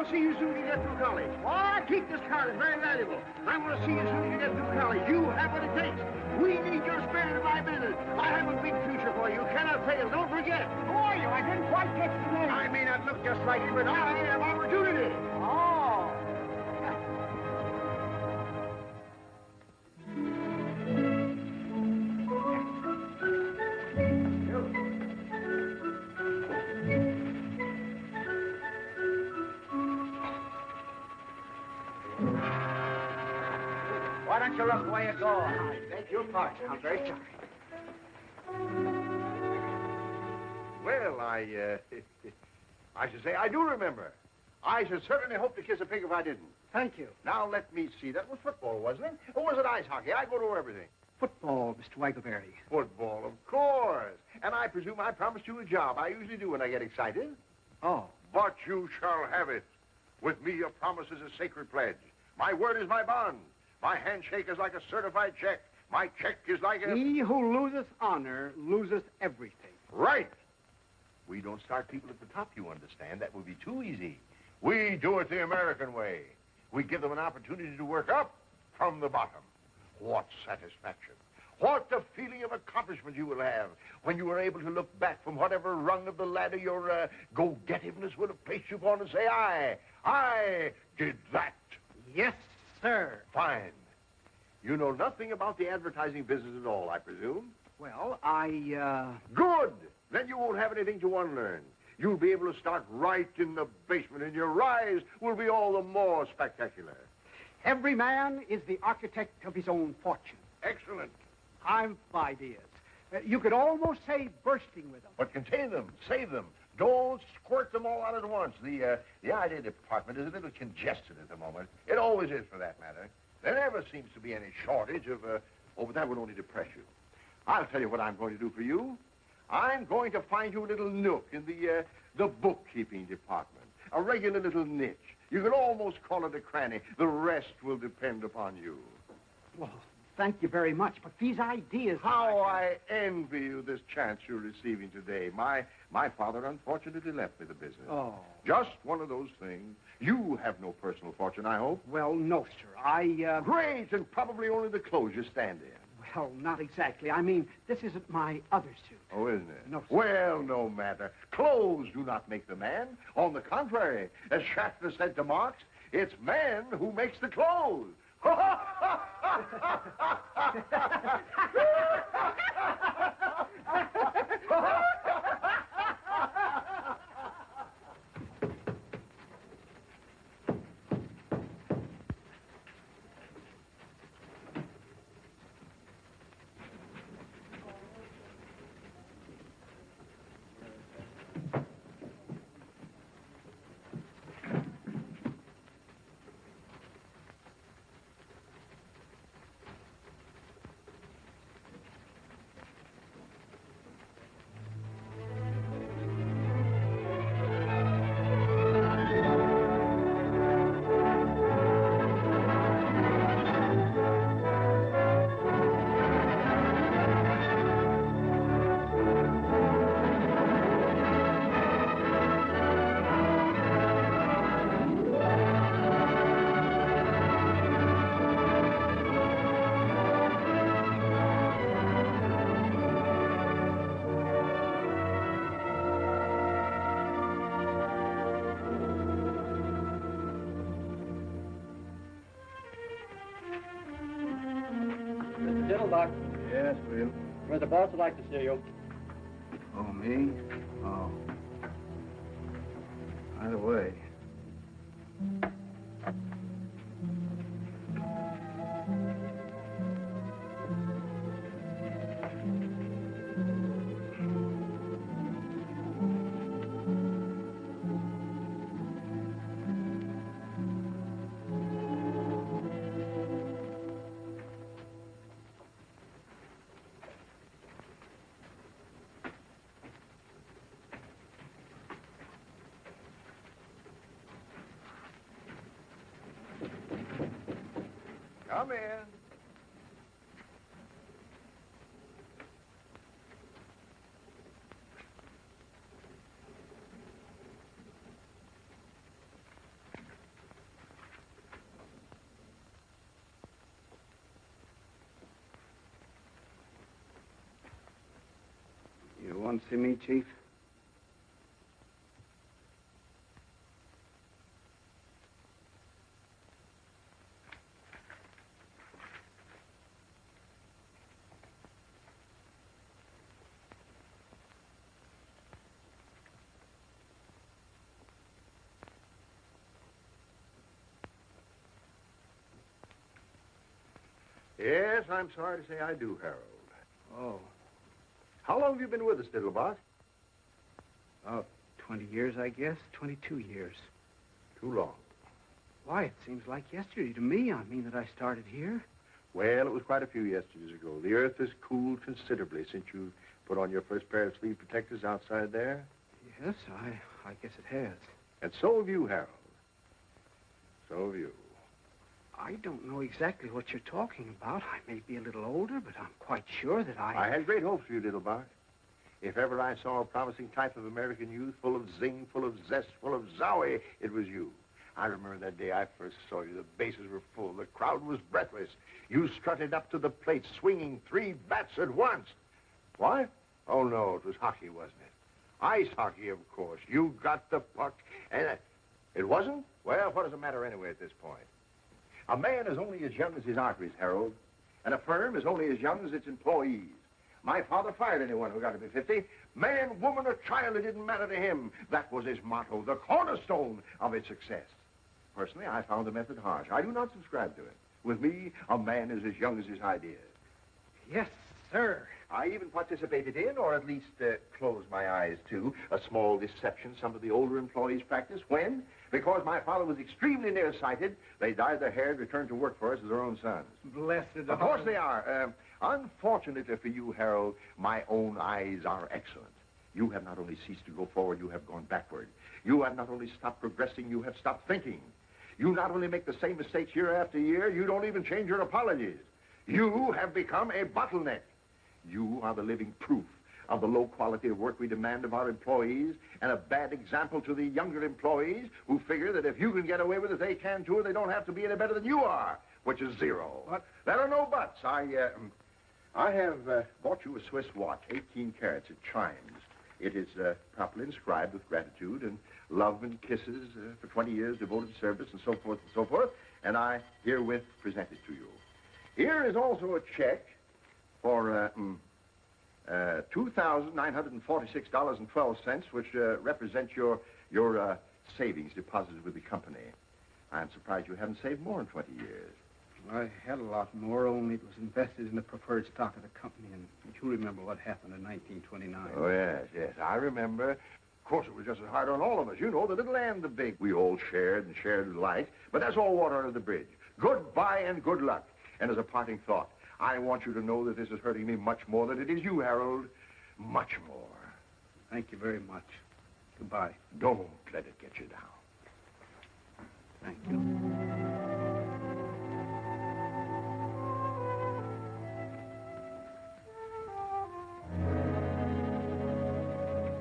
to see you as soon as you get through college. What? Keep this card. It's very valuable. I want to see you as soon as you get through college. You have what it takes. We need your spirit in my business. I have a big future for you. You cannot fail. Don't forget. Who are you? I didn't quite catch the name. I may not look just like you, but I have opportunity. Oh. Why don't you look where you go? I beg your pardon. I'm very sorry. Well, I should say I do remember. I should certainly hope to kiss a pig if I didn't. Thank you. Now, let me see. That was football, wasn't it? Or was it ice hockey? I go to everything. Football, Mr. Waggleberry. Football, of course. And I presume I promised you a job. I usually do when I get excited. Oh. But you shall have it. With me, your promise is a sacred pledge. My word is my bond. My handshake is like a certified check. My check is like a... He who loseth honor loseth everything. Right. We don't start people at the top, you understand. That would be too easy. We do it the American way. We give them an opportunity to work up from the bottom. What satisfaction. What the feeling of accomplishment you will have when you are able to look back from whatever rung of the ladder your go-getiveness would have placed you upon and say, I did that. Yes, sir. Fine. You know nothing about the advertising business at all, I presume? Well, Good! Then you won't have anything to unlearn. You'll be able to start right in the basement, and your rise will be all the more spectacular. Every man is the architect of his own fortune. Excellent. I've ideas. You could almost say bursting with them. But contain them, save them. Don't squirt them all out at once. The idea department is a little congested at the moment. It always is, for that matter. There never seems to be any shortage of, but that would only depress you. I'll tell you what I'm going to do for you. I'm going to find you a little nook in the bookkeeping department. A regular little niche. You could almost call it a cranny. The rest will depend upon you. Well, thank you very much, but these ideas... How I envy you this chance you're receiving today. My father unfortunately left me the business. Oh. Just one of those things. You have no personal fortune, I hope. Well, no, sir. Great, and probably only the clothes you stand in. Well, not exactly. I mean, this isn't my other suit. Oh, isn't it? No, sir. Well, no matter. Clothes do not make the man. On the contrary, as Schaffner said to Marx, it's man who makes the clothes. Diddlebock. Yes, Will. Where the boss would like to see you. Oh, me? Oh. By the way. Come in. Want to see me, Chief? Yes, I'm sorry to say I do, Harold. Oh, How long have you been with us, Diddlebock? about 20 years, I guess. 22 years. Too long. Why, it seems like yesterday to me. I mean that I started here. Well, it was quite a few yesterdays ago. The earth has cooled considerably since you put on your first pair of sleeve protectors outside there. Yes, I guess it has. And so have you, Harold. So have you. I don't know exactly what you're talking about. I may be a little older, but I'm quite sure that I had great hopes for you, Diddlebock. If ever I saw a promising type of American youth, full of zing, full of zest, full of zowie, it was you. I remember that day I first saw you. The bases were full. The crowd was breathless. You strutted up to the plate, swinging 3 bats at once. What? Oh, no, it was hockey, wasn't it? Ice hockey, of course. You got the puck, and it wasn't? Well, what does it matter anyway at this point? A man is only as young as his arteries, Harold, and a firm is only as young as its employees. My father fired anyone who got to be 50. Man, woman, or child, it didn't matter to him. That was his motto, the cornerstone of his success. Personally, I found the method harsh. I do not subscribe to it. With me, a man is as young as his ideas. Yes, sir. I even participated in, or at least closed my eyes to, a small deception some of the older employees practice. When? Because my father was extremely nearsighted, they dyed their hair and returned to work for us as their own sons. Blessed. Of course they are. Unfortunately for you, Harold, my own eyes are excellent. You have not only ceased to go forward, you have gone backward. You have not only stopped progressing, you have stopped thinking. You not only make the same mistakes year after year, you don't even change your apologies. You have become a bottleneck. You are the living proof of the low quality of work we demand of our employees, and a bad example to the younger employees who figure that if you can get away with it, they can too, and they don't have to be any better than you are, which is zero. What? There are no buts. I have bought you a Swiss watch, 18 carats. It chimes. It is properly inscribed with gratitude and love and kisses for 20 years devoted service and so forth and so forth, and I herewith present it to you. Here is also a check for $2,946.12, which represents your savings deposited with the company. I'm surprised you haven't saved more in 20 years. I had a lot more, only it was invested in the preferred stock of the company, and you remember what happened in 1929. Oh, yes, I remember. Of course, it was just as hard on all of us. You know, the little and the big. We all shared and shared alike, but that's all water under the bridge. Goodbye and good luck. And as a parting thought, I want you to know that this is hurting me much more than it is you, Harold. Much more. Thank you very much. Goodbye. Don't let it get you down. Thank you.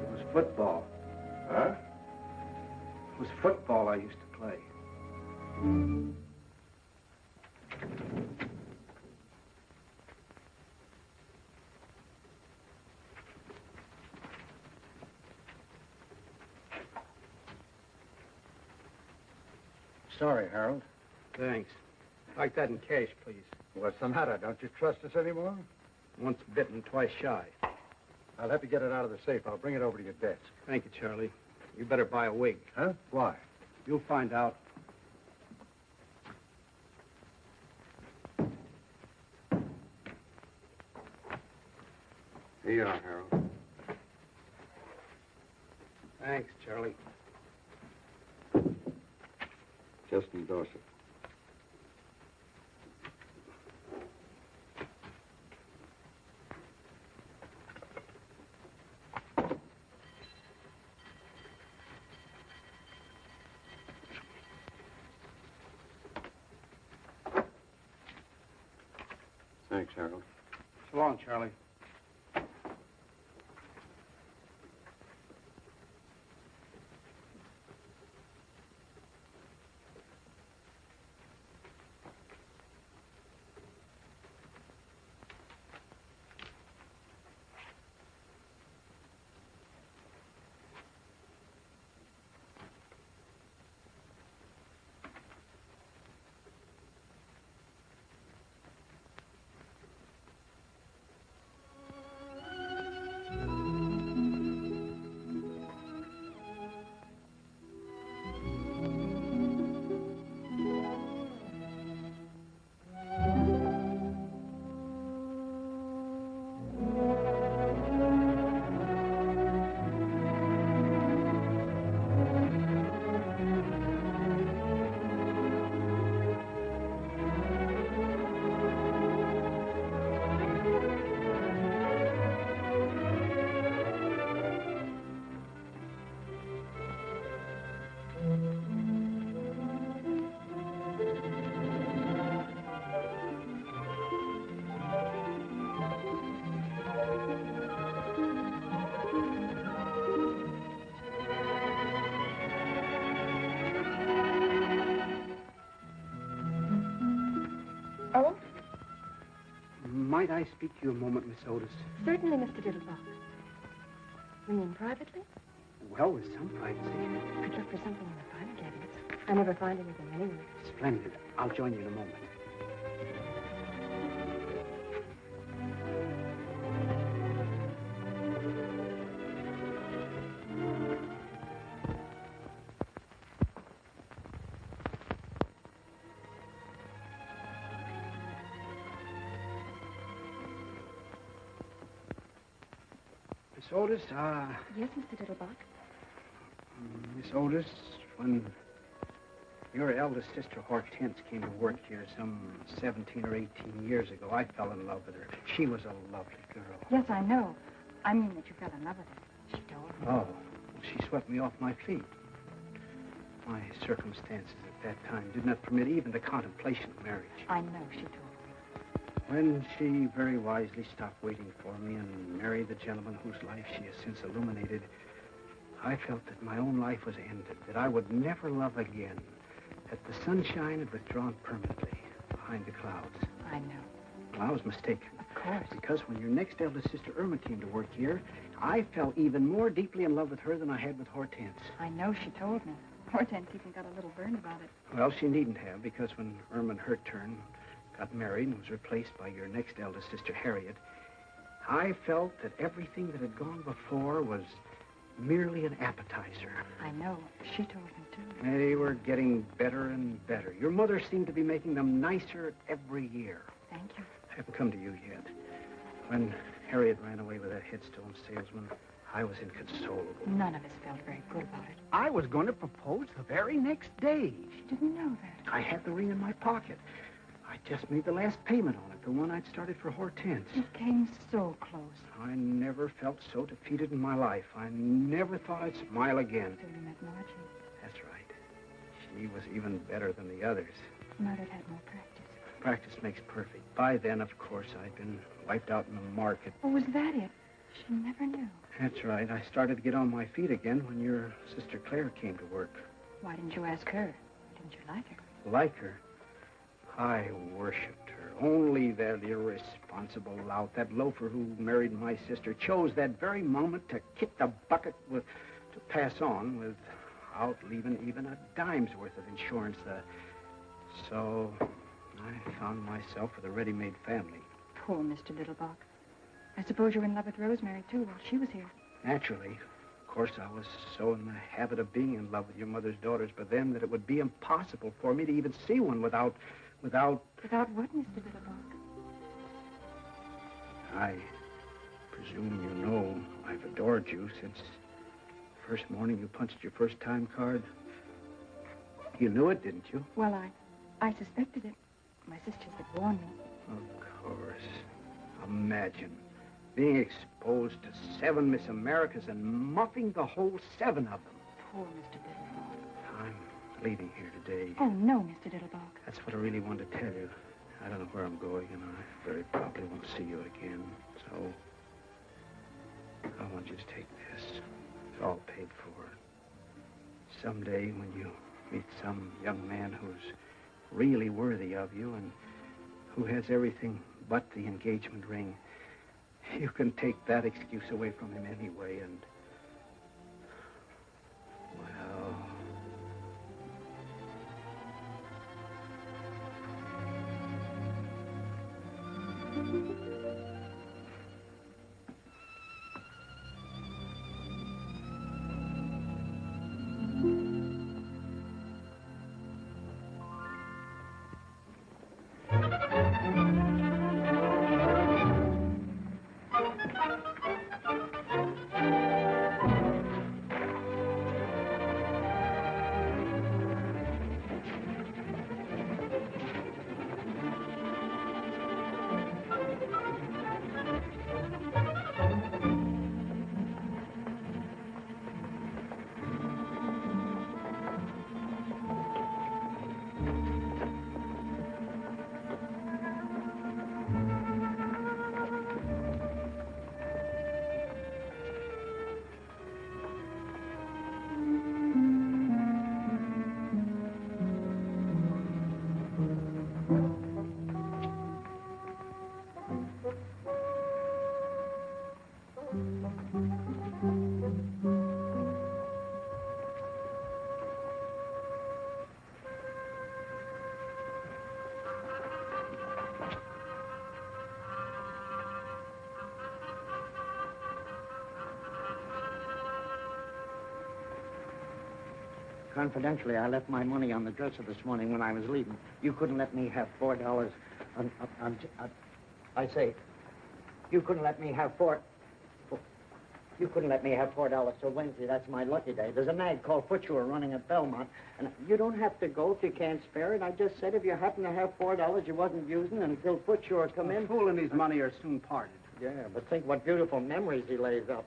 It was football. Huh? It was football I used to play. Sorry, Harold. Thanks. Like that in cash, please. What's the matter? Don't you trust us anymore? Once bitten, twice shy. I'll have to get it out of the safe. I'll bring it over to your desk. Thank you, Charlie. You better buy a wig. Huh? Why? You'll find out. Here you are, Harold. Thanks, Charlie. Just endorse it. Thanks, Harold. So long, Charlie. Might I speak to you a moment, Miss Otis? Certainly, Mr. Diddlebock. You mean privately? Well, with some privacy. I'd look for something in the file cabinets. I never find anything anywhere. Splendid. I'll join you in a moment. Miss Otis, Yes, Mr. Diddlebock. Miss Otis, when your eldest sister Hortense came to work here some 17 or 18 years ago, I fell in love with her. She was a lovely girl. Yes, I know. I mean that you fell in love with her. She told me. Oh, well, she swept me off my feet. My circumstances at that time did not permit even the contemplation of marriage. I know she told me. When she very wisely stopped waiting for me and married the gentleman whose life she has since illuminated, I felt that my own life was ended, that I would never love again, that the sunshine had withdrawn permanently behind the clouds. I know. Well, I was mistaken. Of course. Because when your next eldest sister, Irma, came to work here, I fell even more deeply in love with her than I had with Hortense. I know she told me. Hortense even got a little burn about it. Well, she needn't have, because when Irma, in her turn, got married and was replaced by your next eldest sister, Harriet, I felt that everything that had gone before was merely an appetizer. I know. She told me, too. They were getting better and better. Your mother seemed to be making them nicer every year. Thank you. I haven't come to you yet. When Harriet ran away with that headstone salesman, I was inconsolable. None of us felt very good about it. I was going to propose the very next day. She didn't know that. I had the ring in my pocket. I just made the last payment on it, the one I'd started for Hortense. It came so close. I never felt so defeated in my life. I never thought I'd smile again. Till you met Margie. That's right. She was even better than the others. Mother'd had more practice. Practice makes perfect. By then, of course, I'd been wiped out in the market. Oh, was that it? She never knew. That's right. I started to get on my feet again when your sister Claire came to work. Why didn't you ask her? Didn't you like her? Like her? I worshipped her. Only that irresponsible lout, that loafer who married my sister, chose that very moment to kick the bucket to pass on without leaving even a dime's worth of insurance. So I found myself with a ready-made family. Poor Mr. Diddlebock. I suppose you were in love with Rosemary, too, while she was here. Naturally. Of course, I was so in the habit of being in love with your mother's daughters, but then that it would be impossible for me to even see one without... Without what, Mr. Diddlebock? I presume you know I've adored you since the first morning you punched your first time card. You knew it, didn't you? Well, I suspected it. My sisters had warned me. Of course. Imagine being exposed to 7 Miss Americas and muffing the whole 7 of them. Poor Mr. Diddlebock. I'm leaving here today. Oh, no, Mr. Diddlebock. That's what I really wanted to tell you. I don't know where I'm going, and I very probably won't see you again. So, I want you to take this. It's all paid for. Someday, when you meet some young man who's really worthy of you and who has everything but the engagement ring, you can take that excuse away from him anyway, and... well... Confidentially, I left my money on the dresser this morning when I was leaving. You couldn't let me have $4 I say, you couldn't let me have You couldn't let me have $4 till Wednesday. That's my lucky day. There's a nag called Footshore running at Belmont. And you don't have to go if you can't spare it. I just said if you happen to have $4 you wasn't using until Footshore come in. Fool and his money are soon parted. Yeah, but think what beautiful memories he lays up.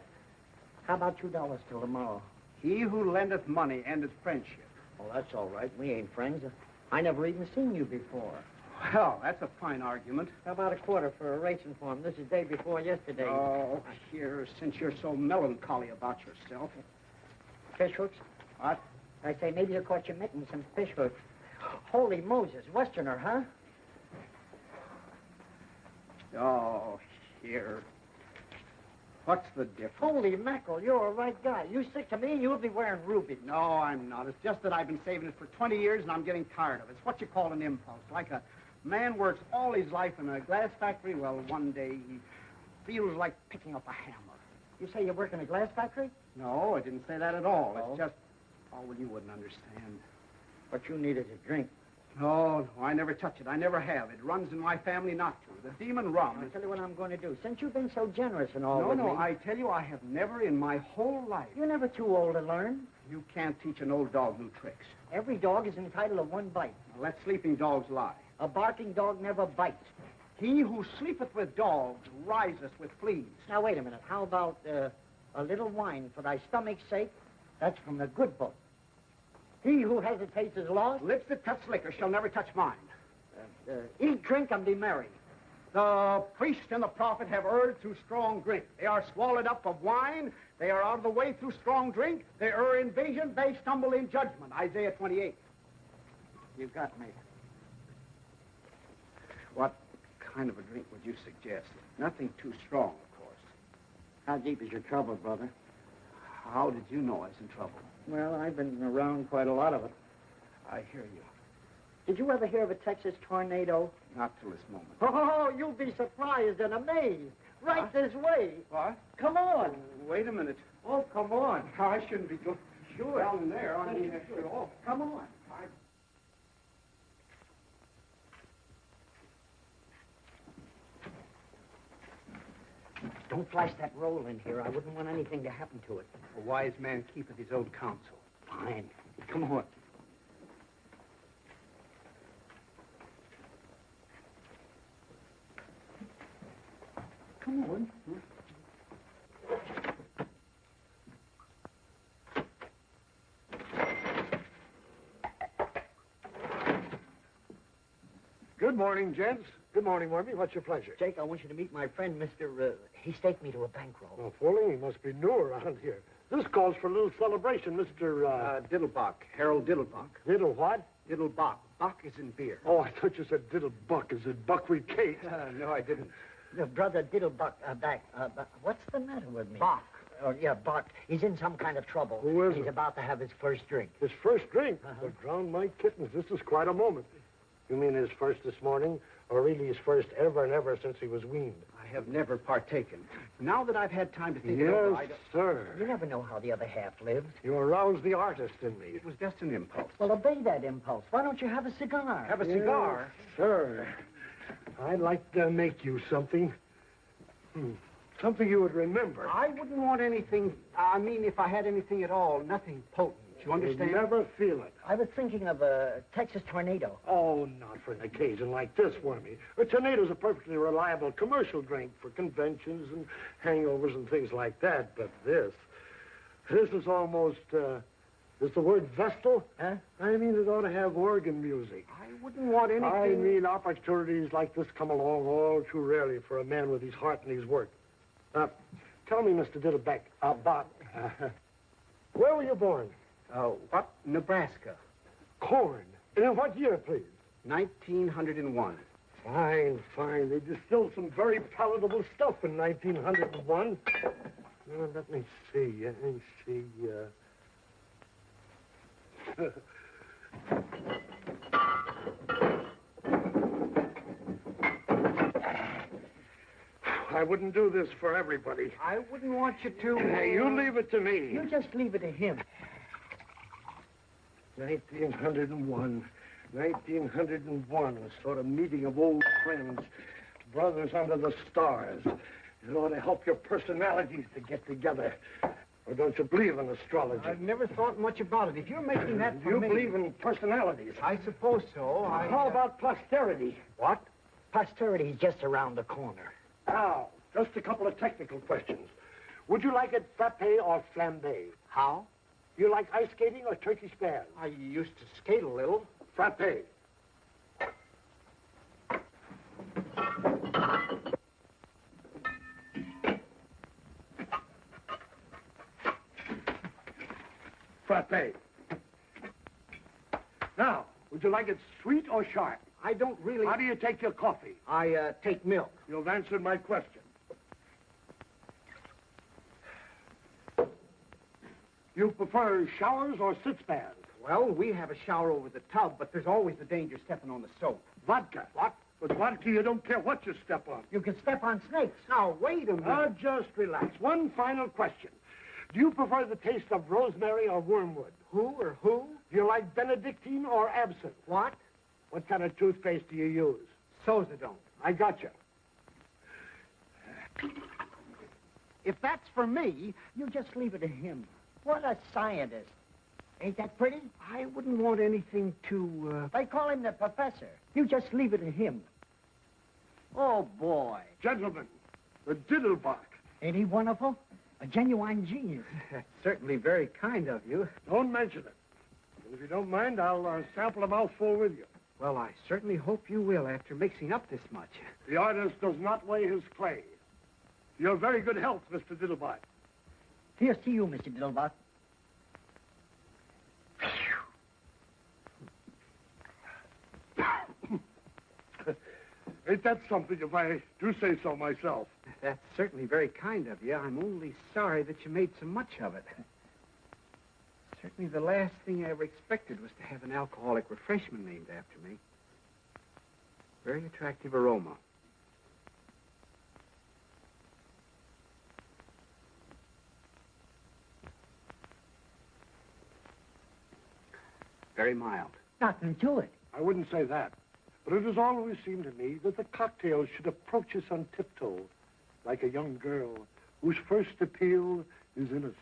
How about $2 till tomorrow? He who lendeth money endeth friendship. Oh, that's all right. We ain't friends. I never even seen you before. Well, that's a fine argument. How about a quarter for a racing form? This is day before yesterday. Oh, here, since you're so melancholy about yourself. Fish hooks? What? I say, maybe you caught your mitten some fish hooks. Holy Moses, Westerner, huh? Oh, here. What's the difference? Holy mackerel, you're a right guy. You stick to me and you'll be wearing rubies. No, I'm not. It's just that I've been saving it for 20 years and I'm getting tired of it. It's what you call an impulse. Like a man works all his life in a glass factory. Well, one day he feels like picking up a hammer. You say you work in a glass factory? No, I didn't say that at all. Oh. It's just... Oh, well, you wouldn't understand. What you need is a drink. No, I never touch it. I never have. It runs in my family not to. The demon rum. I'll tell you what I'm going to do. Since you've been so generous and all No, with no, me... I tell you, I have never in my whole life... You're never too old to learn. You can't teach an old dog new tricks. Every dog is entitled to one bite. Now, let sleeping dogs lie. A barking dog never bites. He who sleepeth with dogs riseth with fleas. Now, wait a minute. How about a little wine for thy stomach's sake? That's from the good book. He who hesitates is lost. Lips that touch liquor shall never touch mine. Eat, drink, and be merry. The priest and the prophet have erred through strong drink. They are swallowed up of wine. They are out of the way through strong drink. They err in vision. They stumble in judgment. Isaiah 28. You got me. What kind of a drink would you suggest? Nothing too strong, of course. How deep is your trouble, brother? How did you know I was in trouble? Well, I've been around quite a lot of it. I hear you. Did you ever hear of a Texas tornado? Not till this moment. Oh, you'll be surprised and amazed. Right this way. What? Come on. Wait a minute. Oh, come on. I shouldn't be going down in there. I mean, Oh, come on. Don't flash that roll in here. I wouldn't want anything to happen to it. A wise man keepeth his own counsel. Fine. Come on. Come on. Good morning, gents. Good morning, Wormy. What's your pleasure? Jake, I want you to meet my friend, Mr. He staked me to a bankroll. Oh, fooling, he must be new around here. This calls for a little celebration, Mr. Diddlebock. Harold Diddlebock. Diddle what? Diddlebock. Buck is in beer. Oh, I thought you said Diddlebuck. Is it buckwheat cake? No, I didn't. Brother Diddlebuck, what's the matter with me? Bach. Oh, yeah, Buck. He's in some kind of trouble. Who is He's it? about to have his first drink. His first drink? Uh-huh. Well, drown my kittens. This is quite a moment. You mean his first this morning? Or really his first ever and ever since he was weaned? I have never partaken. Now that I've had time to think it over, Yes, sir. You never know how the other half lives. You aroused the artist in me. it was just an impulse. Well, obey that impulse. Why don't you have a cigar? Have a cigar? Yes, sir. I'd like to make you something. Something you would remember. I wouldn't want anything, I mean, if I had anything at all, nothing potent. You understand? You'd never feel it. I was thinking of a Texas tornado. Oh, not for an occasion like this, Wormy. A tornado's a perfectly reliable commercial drink for conventions and hangovers and things like that. But this is almost, is the word Vestal? Huh? I mean, it ought to have organ music. I wouldn't want anything... I mean, opportunities like this come along all too rarely for a man with his heart and his work. Tell me, Mr. Diddleback, Bob, where were you born? What? Nebraska. Corn. And in what year, please? 1901. Fine, fine. They distilled some very palatable stuff in 1901. Let me see. I wouldn't do this for everybody. I wouldn't want you to... Hey, you leave it to me. You just leave it to him. 1901. 1901, a sort of meeting of old friends, brothers under the stars. It ought to help your personalities to get together. Or don't you believe in astrology? I've never thought much about it. If you're making that for You me... believe in personalities? I suppose so. How about posterity? What? Posterity's just around the corner. Now, just a couple of technical questions. Would you like it frappe or flambe? How? Do you like ice skating or turkey spans? I used to skate a little. Frappe. Frappe. Now, would you like it sweet or sharp? I don't really... How do you take your coffee? I take milk. You've answered my question. You prefer showers or sit-spans? Well, we have a shower over the tub, but there's always the danger stepping on the soap. Vodka. What? With vodka, you don't care what you step on. You can step on snakes. Now, wait a minute. Now, just relax. One final question. Do you prefer the taste of rosemary or wormwood? Who or who? Do you like Benedictine or absinthe? What? What kind of toothpaste do you use? Sozadone. I gotcha. If that's for me, you just leave it to him. What a scientist. Ain't that pretty? I wouldn't want anything to, They call him the professor. You just leave it to him. Oh, boy. Gentlemen, the Diddlebock. Ain't he wonderful? A genuine genius. That's certainly very kind of you. Don't mention it. And if you don't mind, I'll sample a mouthful with you. Well, I certainly hope you will after mixing up this much. The artist does not weigh his clay. Your very good health, Mr. Diddlebock. Here's to you, Mr. Diddlebock. Ain't that something if I do say so myself? That's certainly very kind of you. I'm only sorry that you made so much of it. Certainly the last thing I ever expected was to have an alcoholic refreshment named after me. Very attractive aroma. Very mild. Nothing to it. I wouldn't say that. But it has always seemed to me that the cocktail should approach us on tiptoe, like a young girl whose first appeal is innocence.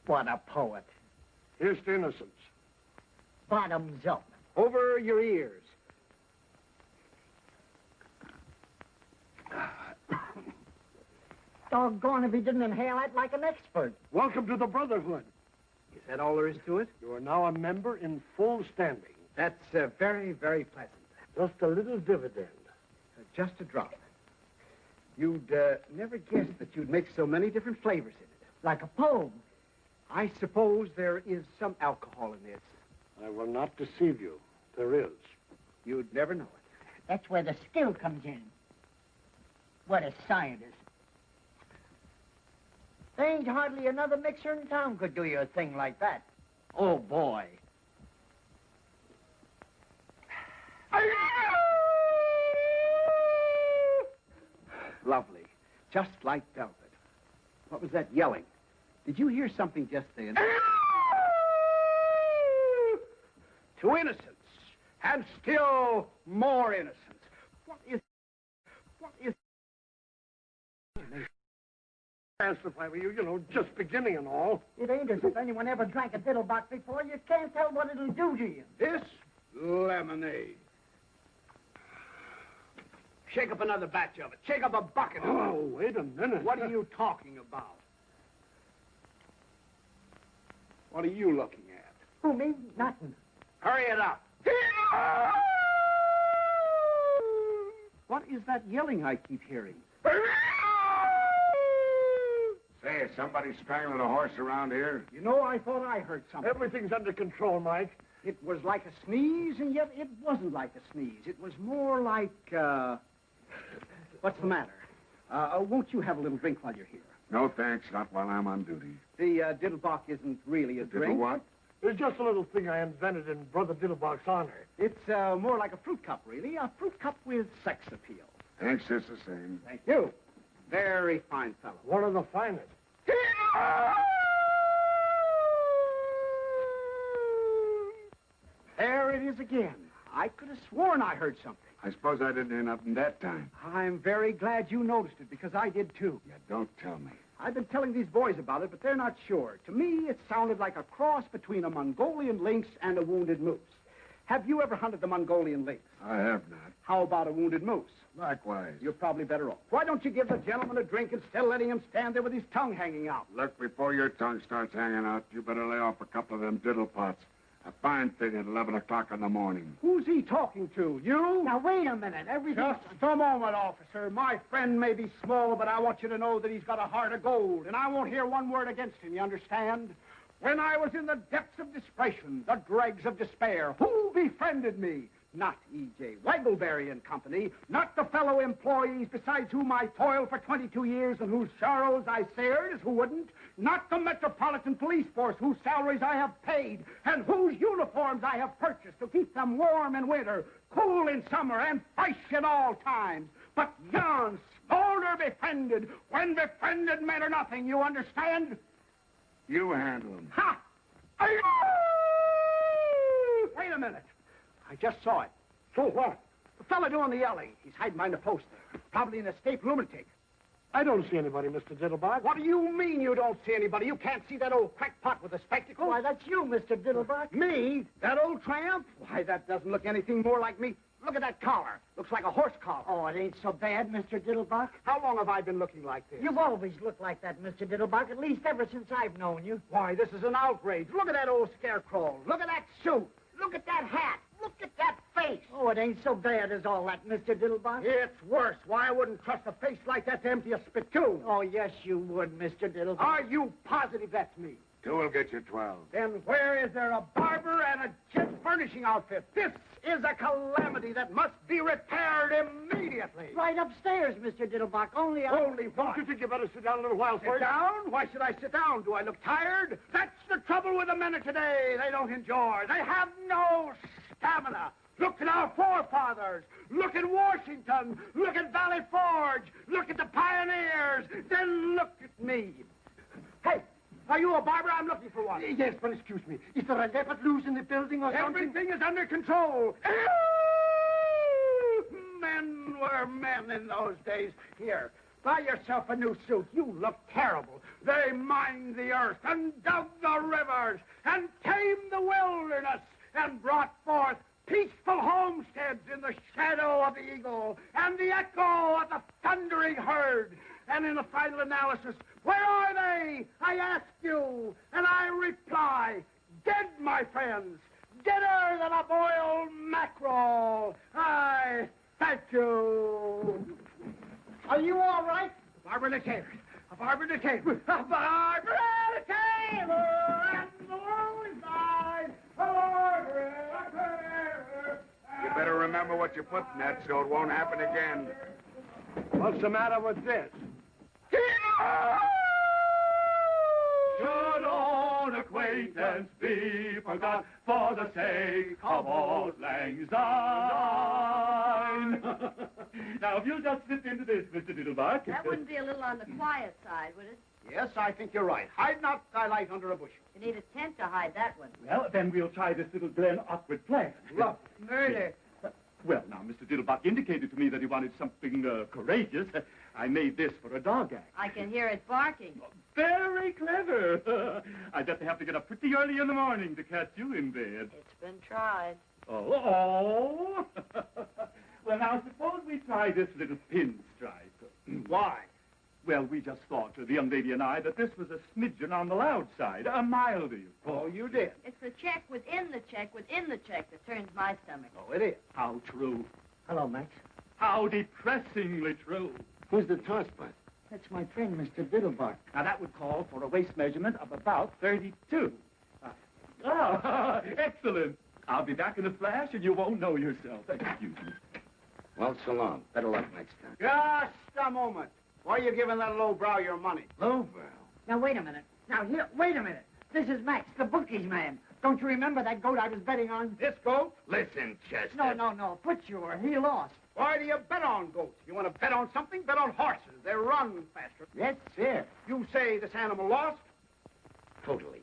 What a poet. Here's to innocence. Bottoms up. Over your ears. Doggone if he didn't inhale it like an expert. Welcome to the Brotherhood. Is that all there is to it? You are now a member in full standing. That's very, very pleasant. Just a little dividend. Just a drop. You'd never guess that you'd make so many different flavors in it. Like a poem. I suppose there is some alcohol in this. I will not deceive you. There is. You'd never know it. That's where the skill comes in. What a scientist. There ain't hardly another mixer in town could do you a thing like that. Oh, boy. Lovely. Just like velvet. What was that yelling? Did you hear something just then? To innocence. And still more innocence. What is... As if I were you, just beginning and all. It ain't as if anyone ever drank a Diddlebock before. You can't tell what it'll do to you. This lemonade. Shake up another batch of it. Shake up a bucket of it. Oh, wait a minute. What are you talking about? What are you looking at? Who, me? Nothing. Hurry it up. What is that yelling I keep hearing? Say, is somebody strangling a horse around here? You know, I thought I heard something. Everything's under control, Mike. It was like a sneeze, and yet it wasn't like a sneeze. It was more like, what's the matter? Won't you have a little drink while you're here? No, thanks. Not while I'm on duty. The Diddlebock isn't really a drink. What? It's just a little thing I invented in Brother Diddlebock's honor. It's more like a fruit cup, really. A fruit cup with sex appeal. Thanks, just the same. Thank you. Very fine fellow. One of the finest. There it is again. I could have sworn I heard something. I suppose I didn't hear nothing that time. I'm very glad you noticed it, because I did too. Yeah, don't tell me. I've been telling these boys about it, but they're not sure. To me, it sounded like a cross between a Mongolian lynx and a wounded moose. Have you ever hunted the Mongolian lynx? I have not. How about a wounded moose? Likewise. You're probably better off. Why don't you give the gentleman a drink instead of letting him stand there with his tongue hanging out? Look, before your tongue starts hanging out, you better lay off a couple of them diddle pots. A fine thing at 11 o'clock in the morning. Who's he talking to? You? Now, wait a minute. Everything... Just a moment, officer. My friend may be small, but I want you to know that he's got a heart of gold, and I won't hear one word against him, you understand? When I was in the depths of desperation, the dregs of despair, who befriended me? Not E.J. Waggleberry and Company, not the fellow employees besides whom I toiled for 22 years and whose sorrows I shared as who wouldn't, not the Metropolitan Police Force whose salaries I have paid and whose uniforms I have purchased to keep them warm in winter, cool in summer, and fresh at all times, but yon smolder befriended, when befriended men are nothing, you understand? You handle him. Ha! Wait a minute. I just saw it. So what? The fella doing the yelling. He's hiding behind a post there. Probably an escaped lunatic. I don't see anybody, Mr. Diddlebock. What do you mean you don't see anybody? You can't see that old crackpot with the spectacles? Why, that's you, Mr. Diddlebock. Me? That old tramp? Why, that doesn't look anything more like me. Look at that collar. Looks like a horse collar. Oh, it ain't so bad, Mr. Diddlebock. How long have I been looking like this? You've always looked like that, Mr. Diddlebock, at least ever since I've known you. Why, this is an outrage. Look at that old scarecrow. Look at that suit. Look at that hat. Look at that face. Oh, it ain't so bad as all that, Mr. Diddlebock. It's worse. Why, I wouldn't trust a face like that to empty a spittoon. Oh, yes, you would, Mr. Diddlebock. Are you positive that's me? 2 will get you 12. Then where is there a barber and a gent furnishing outfit? This is a calamity that must be repaired immediately. Right upstairs, Mr. Diddlebock. Only what? Don't you think you better sit down a little while Sit first? down? Why should I sit down? Do I look tired? That's the trouble with the men of today. They don't enjoy. They have no stamina. Look at our forefathers. Look at Washington. Look at Valley Forge. Look at the pioneers. Then look at me. Hey, are you a barber? I'm looking for one. Yes, but excuse me. Is there a leopard loose in the building or something? Everything is under control. Men were men in those days. Here, buy yourself a new suit. You look terrible. They mined the earth and dug the rivers and tamed the wilderness and brought forth peaceful homesteads in the shadow of the eagle and the echo of the thundering herd. And in the final analysis, where are they? I ask you, and I reply, dead, my friends, deader than a boiled mackerel. I thank you. Are you all right? A barber and a tailor. A barber and a tailor. A barber and a tailor. And the lonely side. A barber and a tailor. You better remember what you put in that so it won't happen again. What's the matter with this? Should old acquaintance be forgot for the sake of old lang syne? Now, if you'll just slip into this, Mr. Diddlebuck. That wouldn't be a little on the quiet side, would it? Yes, I think you're right. Hide not thy light under a bushel. You need a tent to hide that one. Well, then we'll try this little Glen awkward plan. Look, Murder. Well, now, Mr. Diddlebuck indicated to me that he wanted something courageous. I made this for a dog act. I can hear it barking. Very clever. I just have to get up pretty early in the morning to catch you in bed. It's been tried. Oh. Well, now, suppose we try this little pinstripe. why? Well, we just thought, the young lady and I, that this was a smidgen on the loud side, a milder. Oh, you did. It's the check within the check within the check that turns my stomach. Oh, it is. How true. Hello, Max. How depressingly true. Who's the tosspot? That's my friend, Mr. Diddlebock. Now, that would call for a waist measurement of about 32. Excellent. I'll be back in a flash, and you won't know yourself. Excuse me. Well, so long. Better luck next time. Just a moment. Why are you giving that lowbrow your money? Lowbrow? Now, wait a minute. Now, here, wait a minute. This is Max, the bookies man. Don't you remember that goat I was betting on? This goat? Listen, Chester. No. Footsure. He lost. Why do you bet on goats? You want to bet on something? Bet on horses. They run faster. That's it. You say this animal lost? Totally.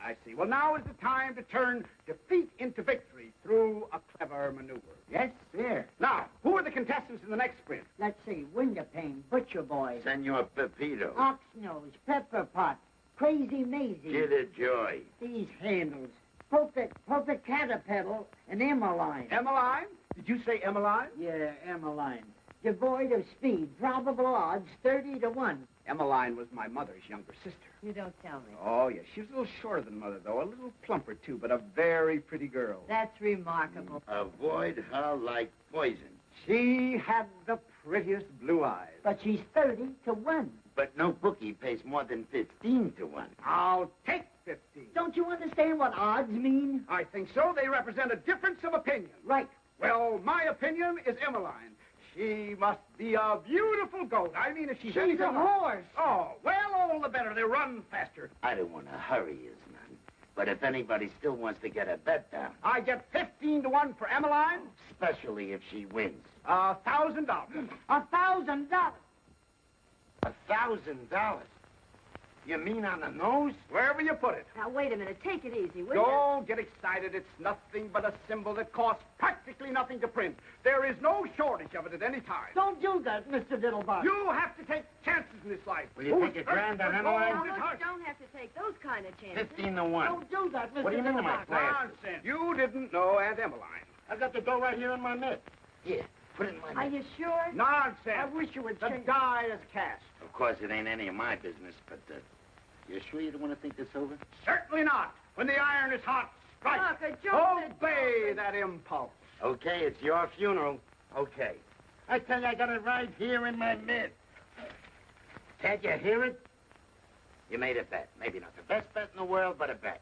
I see. Well, now is the time to turn defeat into victory through a clever maneuver. Yes, sir. Now, who are the contestants in the next sprint? Let's see. Window-pane, Butcher Boy, Senor Pepito. Ox-Nose, Pepper Pot, Crazy Maisie. Kid Joy. These handles. Perfect Caterpillar and Emmeline. Emmeline? Did you say Emmeline? Yeah, Emmeline. Devoid of speed. Probable odds 30 to 1. Emmeline was my mother's younger sister. You don't tell me. Oh, yes. She was a little shorter than Mother, though. A little plumper, too, but a very pretty girl. That's remarkable. Avoid her like poison. She had the prettiest blue eyes. But she's 30 to 1. But no bookie pays more than 15 to 1. I'll take 15. Don't you understand what odds mean? I think so. They represent a difference of opinion. Right. Well, my opinion is Emmeline. She must be a beautiful goat. I mean, if she's She's anything... a horse. Oh, well, all the better. They run faster. I don't want to hurry you, none. But if anybody still wants to get a bet down, I get 15 to 1 for Emmeline. especially if she wins, $1,000. $1,000. $1,000. You mean on the nose? Wherever you put it. Now, wait a minute. Take it easy, will you? Don't get excited. It's nothing but a symbol that costs practically nothing to print. There is no shortage of it at any time. Don't do that, Mr. Diddlebock. You have to take chances in this life. Will you take a grand on Emmeline? Now, look, you don't have to take those kind of chances. 15 to 1. Don't do that, Mr. What do you mean, am I Diddlebock. playing? Nonsense. You didn't know Aunt Emmeline. I've got the dough right here in my mitt. Here, put it in my Are mitt. you sure? Nonsense. I wish you would The change. die is cast. Of course, it ain't any of my business, but you sure you don't want to think this over? Certainly not. When the iron is hot, strike. Look, a joke. Obey that impulse. Okay, it's your funeral. Okay. I tell you, I got it right here in my mitt. Can't you hear it? You made a bet. Maybe not the best bet in the world, but a bet.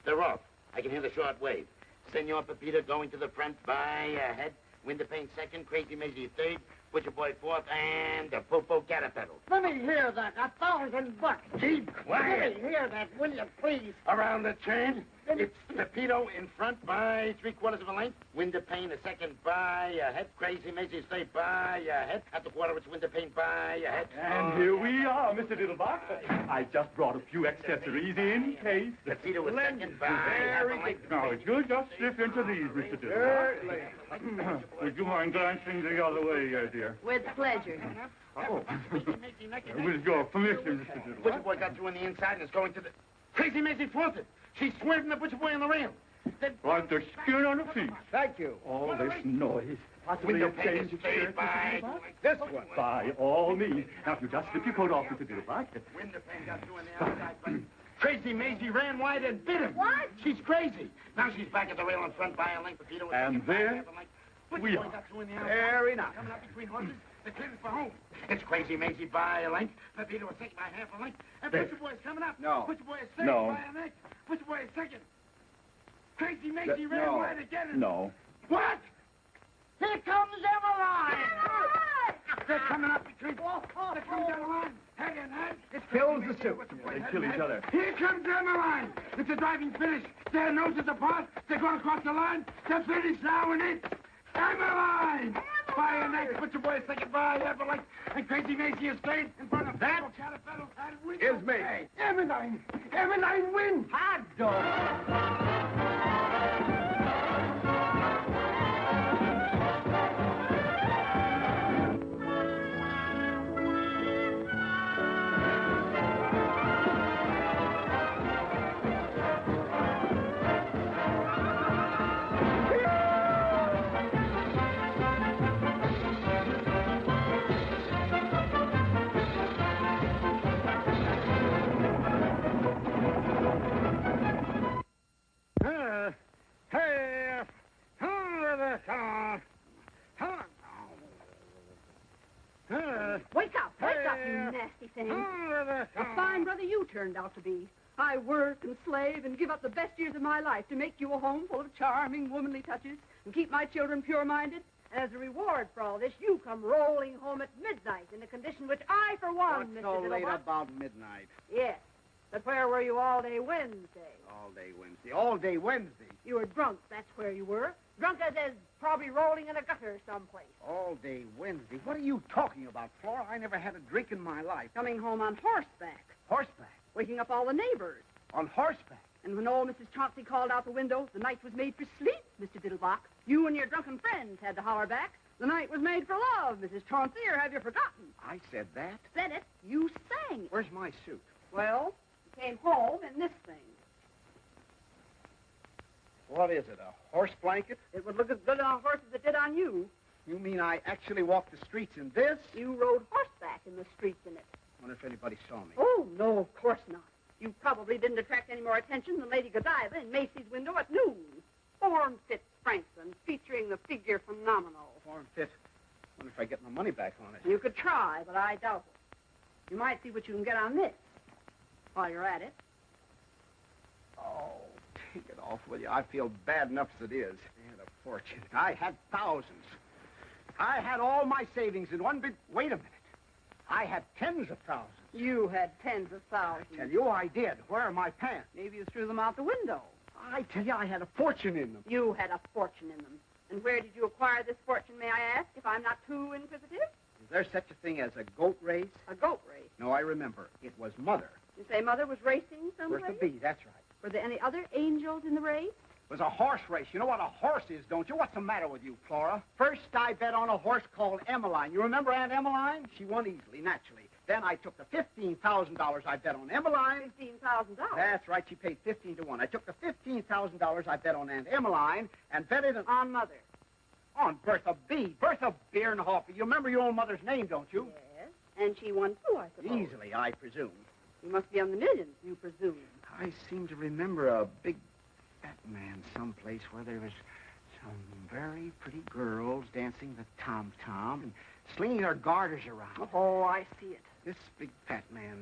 They're off. I can hear the short wave. Senor Pepito going to the front by ahead. Window-pane second, Crazy Maisie third, Butcher Boy fourth, and the Popo Caterpillar. Let me hear that. $1,000. Keep quiet. Let me hear that, will you, please? Around the turn, it's Pepito in front by 3/4 of a length. Window-pane a second by ahead. Crazy Maisie third by ahead. At the quarter, it's Window-pane by ahead. And here we are, Mr. Diddlebock. I just brought a few accessories in case. Pepito a second by half a length. Now, if you'll just slip into these, Mr. Diddlebock. Would you mind glancing the other way, dear? With pleasure. Oh. With your permission, Mr. Butcher Diddlebock. Boy got through in the inside and is going to the... Crazy Maisie fourth it. She's swerving the Butcher Boy on the rail. Like the skin on a piece. Thank you. All this noise. Possibly a Window-pane change is of straight shirt, by... Mr. Diddlebock? This one. By all means. Now, if you just slip your coat off, Mr. Diddlebock. Window-pane got through in the outside, but... Crazy Maisie ran wide and bit him. What? She's crazy. Now she's back at the rail in front by a length. Pepito And there we we are. got through in the outside. Very nice. Coming up between horses. The kid is for home. It's Crazy Maisie by a length. Pepito is second by half a length. And There. Butcher Boy's coming up. No. Butcher Boy is third No. by a length. Butcher Boy is second. Crazy Maisie ran No. wide again. And... No. What? Here comes Emmeline. They're coming up between... They're coming down the line. Hand in hand. It fills the suit. They kill each other. Here comes Emmeline. It's a driving finish. Their noses apart. They're going across the line. They're finished now, and it's Emmeline. By a next Butcher Boy second by half a length. And Crazy Maisie is third in front of that. Caterpillar and Is me. Emmeline. Emmeline wins. Hot dog. Wake up, you nasty thing. A fine brother you turned out to be. I work and slave and give up the best years of my life to make you a home full of charming, womanly touches and keep my children pure-minded. And as a reward for all this, you come rolling home at midnight in a condition which I, for one, What's Mr. so late Diddlebock... about midnight? Yes. But where were you all day Wednesday? All day Wednesday. All day Wednesday. You were drunk, that's where you were. Drunk as probably rolling in a gutter someplace. All day Wednesday. What are you talking about, Flora? I never had a drink in my life. Coming home on horseback. Horseback. Waking up all the neighbors. On horseback. And when old Mrs. Chauncey called out the window, the night was made for sleep, Mr. Diddlebock. You and your drunken friends had to holler back. The night was made for love, Mrs. Chauncey, or have you forgotten? I said that. Said it. You sang it. Where's my suit? Well, you came home in this thing. What is it, a horse blanket? It would look as good on a horse as it did on you. You mean I actually walked the streets in this? You rode horseback in the streets in it. Wonder if anybody saw me. Oh, no, of course not. You probably didn't attract any more attention than Lady Godiva in Macy's window at noon. Form-fit Franklin, featuring the figure phenomenal. Form fit. Wonder if I get my money back on it. You could try, but I doubt it. You might see what you can get on this while you're at it. Oh, take it off, will you? I feel bad enough as it is. I had a fortune. I had thousands. I had all my savings in one big... Wait a minute. I had tens of thousands. You had tens of thousands. I tell you, I did. Where are my pants? Maybe you threw them out the window. I tell you, I had a fortune in them. You had a fortune in them. And where did you acquire this fortune, may I ask, if I'm not too inquisitive? Is there such a thing as a goat race? A goat race. No, I remember. It was Mother. You say Mother was racing someplace? Where's the bee? That's right. Were there any other angels in the race? It was a horse race. You know what a horse is, don't you? What's the matter with you, Flora? First, I bet on a horse called Emmeline. You remember Aunt Emmeline? She won easily, naturally. Then I took the $15,000 I bet on Emmeline. $15,000? That's right. She paid 15 to 1. I took the $15,000 I bet on Aunt Emmeline and bet it on Mother. On Bertha B. Bertha Bierenhofer. You remember your old mother's name, don't you? Yes. And she won too, I suppose. Easily, I presume. You must be on the millions, you presume. I seem to remember a big fat man someplace where there was some very pretty girls dancing the tom-tom and slinging their garters around. Oh, I see it. This big fat man,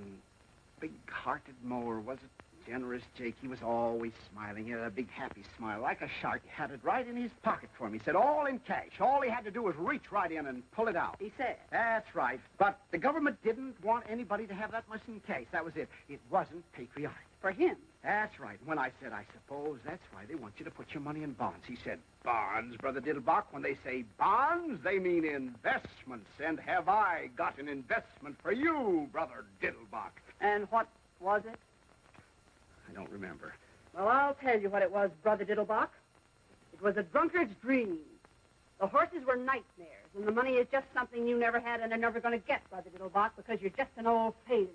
big-hearted mower, was a generous Jake. He was always smiling. He had a big happy smile, like a shark. He had it right in his pocket for me. He said all in cash. All he had to do was reach right in and pull it out. He said. That's right. But the government didn't want anybody to have that much in cash. That was it. It wasn't patriotic. For him. That's right. When I said, I suppose that's why they want you to put your money in bonds. He said, bonds, Brother Diddlebock. When they say bonds, they mean investments. And have I got an investment for you, Brother Diddlebock? And what was it? I don't remember. Well, I'll tell you what it was, Brother Diddlebock. It was a drunkard's dream. The horses were nightmares, and the money is just something you never had and are never going to get, Brother Diddlebock, because you're just an old failure.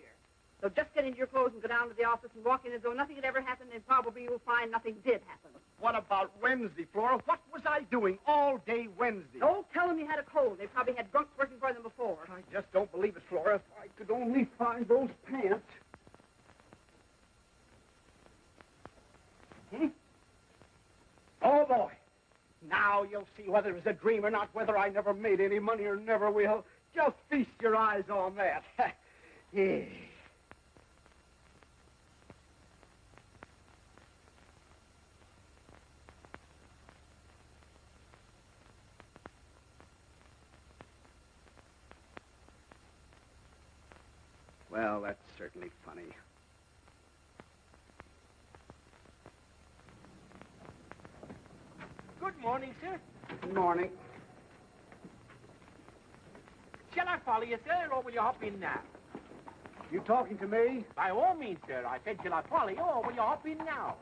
So just get into your clothes and go down to the office and walk in as though nothing had ever happened, and probably you'll find nothing did happen. What about Wednesday, Flora? What was I doing all day Wednesday? Don't tell them you had a cold. They probably had drunks working for them before. I just don't believe it, Flora. If I could only find those pants. Oh, boy. Now you'll see whether it was a dream or not, whether I never made any money or never will. Just feast your eyes on that. Yeah. Well, that's certainly funny. Good morning, sir. Good morning. Shall I follow you, sir, or will you hop in now? You talking to me? By all means, sir. I said, shall I follow you, or will you hop in now?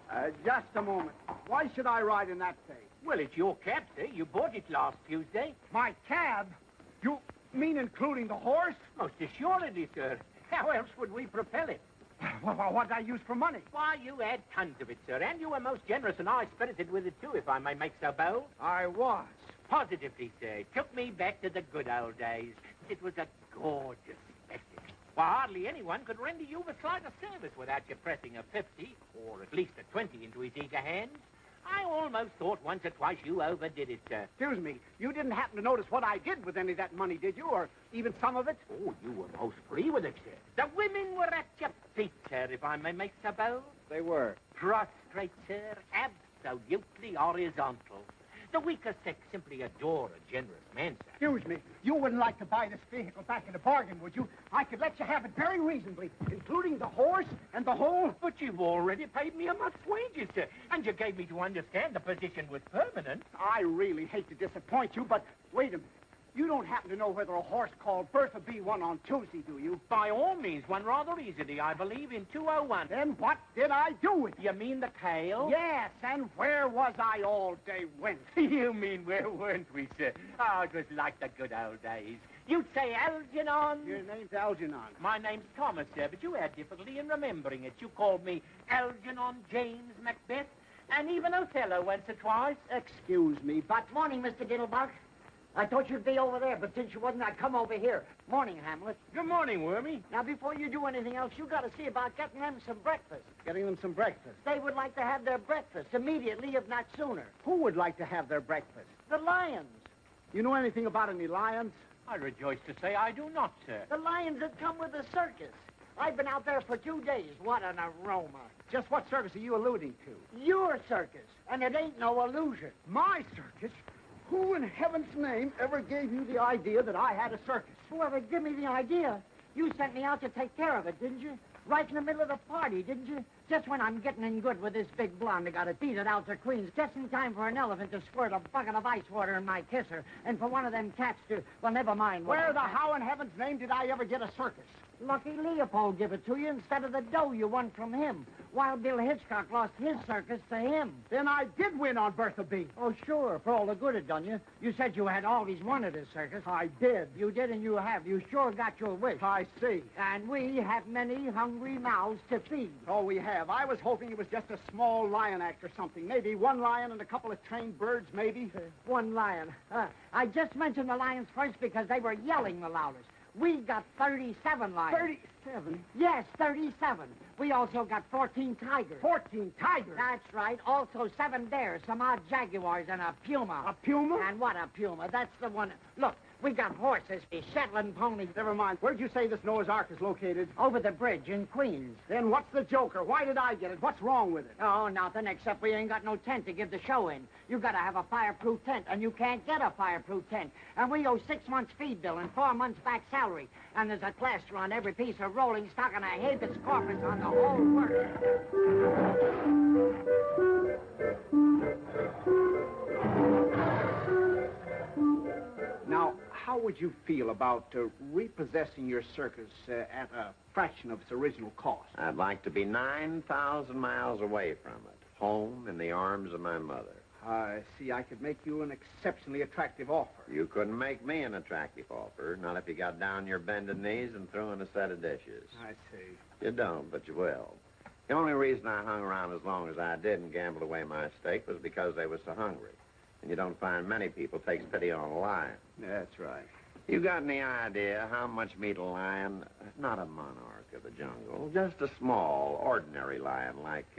Just a moment. Why should I ride in that thing? Well, it's your cab, sir. You bought it last Tuesday. My cab? You mean including the horse? Most assuredly, sir. How else would we propel it? What'd I use for money? Why, you had tons of it, sir, and you were most generous and high-spirited with it, too, if I may make so bold. I was. Positively, sir. It took me back to the good old days. It was a gorgeous spectacle. Why, hardly anyone could render you the slightest service without you pressing a 50, or at least a 20 into his eager hands. I almost thought once or twice you overdid it, sir. Excuse me, you didn't happen to notice what I did with any of that money, did you? Or even some of it? Oh, you were most free with it, sir. The women were at your feet, sir, if I may make so bold. They were. Prostrate, sir, absolutely horizontal. The weaker sex simply adore a generous man, sir. Excuse me, you wouldn't like to buy this vehicle back in the bargain, would you? I could let you have it very reasonably, including the horse and the whole... But you've already paid me a month's wages, sir, and you gave me to understand the position was permanent. I really hate to disappoint you, but wait a minute. You don't happen to know whether a horse called Bertha B won on Tuesday, do you? By all means, won rather easily, I believe, in 201. Then what did I do with it? You mean the tail? Yes, and where was I all day Wednesday? You mean where weren't we, sir? Oh, it was like the good old days. You'd say Algernon. Your name's Algernon. My name's Thomas, sir, but you had difficulty in remembering it. You called me Algernon James Macbeth, and even Othello once or twice. Excuse me, but... Morning, Mr. Diddlebock. I thought you'd be over there, but since you wasn't, I'd come over here. Morning, Hamlet. Good morning, Wormy. Now, before you do anything else, you got to see about getting them some breakfast. Getting them some breakfast. They would like to have their breakfast immediately, if not sooner. Who would like to have their breakfast? The lions. You know anything about any lions? I rejoice to say I do not, sir. The lions that come with the circus. I've been out there for 2 days. What an aroma. Just what circus are you alluding to? Your circus, and it ain't no illusion. My circus? Who in heaven's name ever gave you the idea that I had a circus? Whoever gave me the idea, you sent me out to take care of it, didn't you? Right in the middle of the party, didn't you? Just when I'm getting in good with this big blonde, I got to beat it out to Queens. Just in time for an elephant to squirt a bucket of ice water in my kisser, and for one of them cats to... Well, never mind. Where the how in heaven's name did I ever get a circus? Lucky Leopold give it to you instead of the dough you won from him. Wild Bill Hitchcock lost his circus to him. Then I did win on Bertha B. Oh, sure, for all the good it done you. You said you had always wanted a circus. I did. You did and you have. You sure got your wish. I see. And we have many hungry mouths to feed. Oh, we have. I was hoping it was just a small lion act or something. Maybe one lion and a couple of trained birds, maybe. One lion. I just mentioned the lions first because they were yelling the loudest. We got 37 lions. 37? Yes, 37. We also got 14 tigers. 14 tigers? That's right. Also 7 bears, some odd jaguars, and a puma. A puma? And what a puma. That's the one. Look, we got horses, Shetland ponies. Never mind. Where'd you say this Noah's Ark is located? Over the bridge in Queens. Then what's the joker? Why did I get it? What's wrong with it? Oh, nothing, except we ain't got no tent to give the show in. You got to have a fireproof tent, and you can't get a fireproof tent. And we owe 6 months' feed bill and 4 months' back salary. And there's a plaster on every piece of rolling stock and a habeas corpus on the whole works. Now, how would you feel about repossessing your circus at a fraction of its original cost? I'd like to be 9,000 miles away from it, home in the arms of my mother. I see. I could make you an exceptionally attractive offer. You couldn't make me an attractive offer, not if you got down your bended knees and threw in a set of dishes. I see. You don't, but you will. The only reason I hung around as long as I did and gambled away my stake was because they were so hungry. And you don't find many people takes pity on a lion. That's right. You got any idea how much meat a lion, not a monarch of the jungle, just a small, ordinary lion like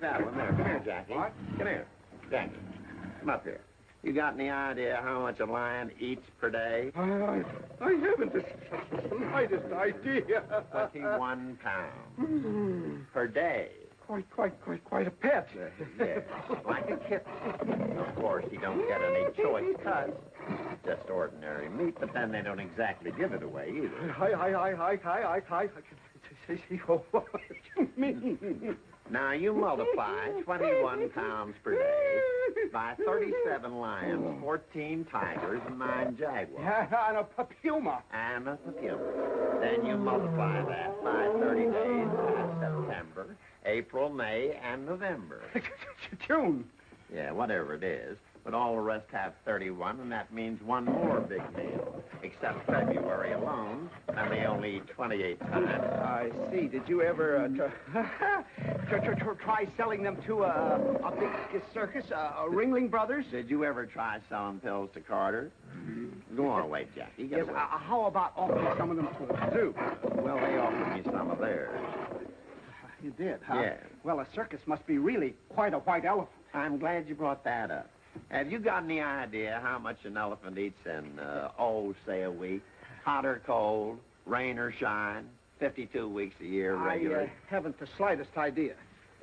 that one there. Come here, Jackie. What? Come here. Jackie, come up here. You got any idea how much a lion eats per day? I haven't the slightest idea. 21 pounds per day. Quite a pet. Yeah, like a kitten. Of course, he don't get any choice cuts. Just ordinary meat, but then they don't exactly give it away either. What you mean? Now, you multiply 21 pounds per day by 37 lions, 14 tigers, and 9 jaguars. And a puma. And a puma. Then you multiply that by 30 days, that's September, April, May, and November. June. Yeah, whatever it is. But all the rest have 31, and that means one more big meal. Except February alone, and they only eat 28 times. I see. Did you ever try selling them to a big circus, Ringling Brothers? Did you ever try selling pills to Carter? Go on, wait, Jackie. Yes, how about offering some of them to the zoo? Well, they offered me some of theirs. You did, huh? Yeah. Well, a circus must be really quite a white elephant. I'm glad you brought that up. Have you got any idea how much an elephant eats in, say a week? Hot or cold, rain or shine, 52 weeks a year regular? I haven't the slightest idea.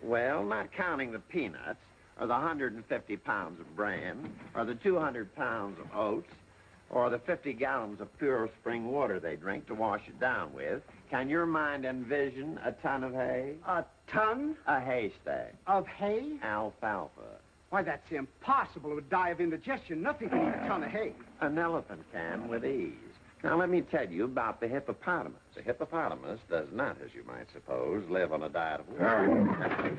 Well, not counting the peanuts, or the 150 pounds of bran, or the 200 pounds of oats, or the 50 gallons of pure spring water they drink to wash it down with. Can your mind envision a ton of hay? A ton? A haystack. Of hay? Alfalfa. Why, that's impossible. It would die of indigestion. Nothing can eat a ton of hay. An elephant can with ease. Now, let me tell you about the hippopotamus. The hippopotamus does not, as you might suppose, live on a diet of water.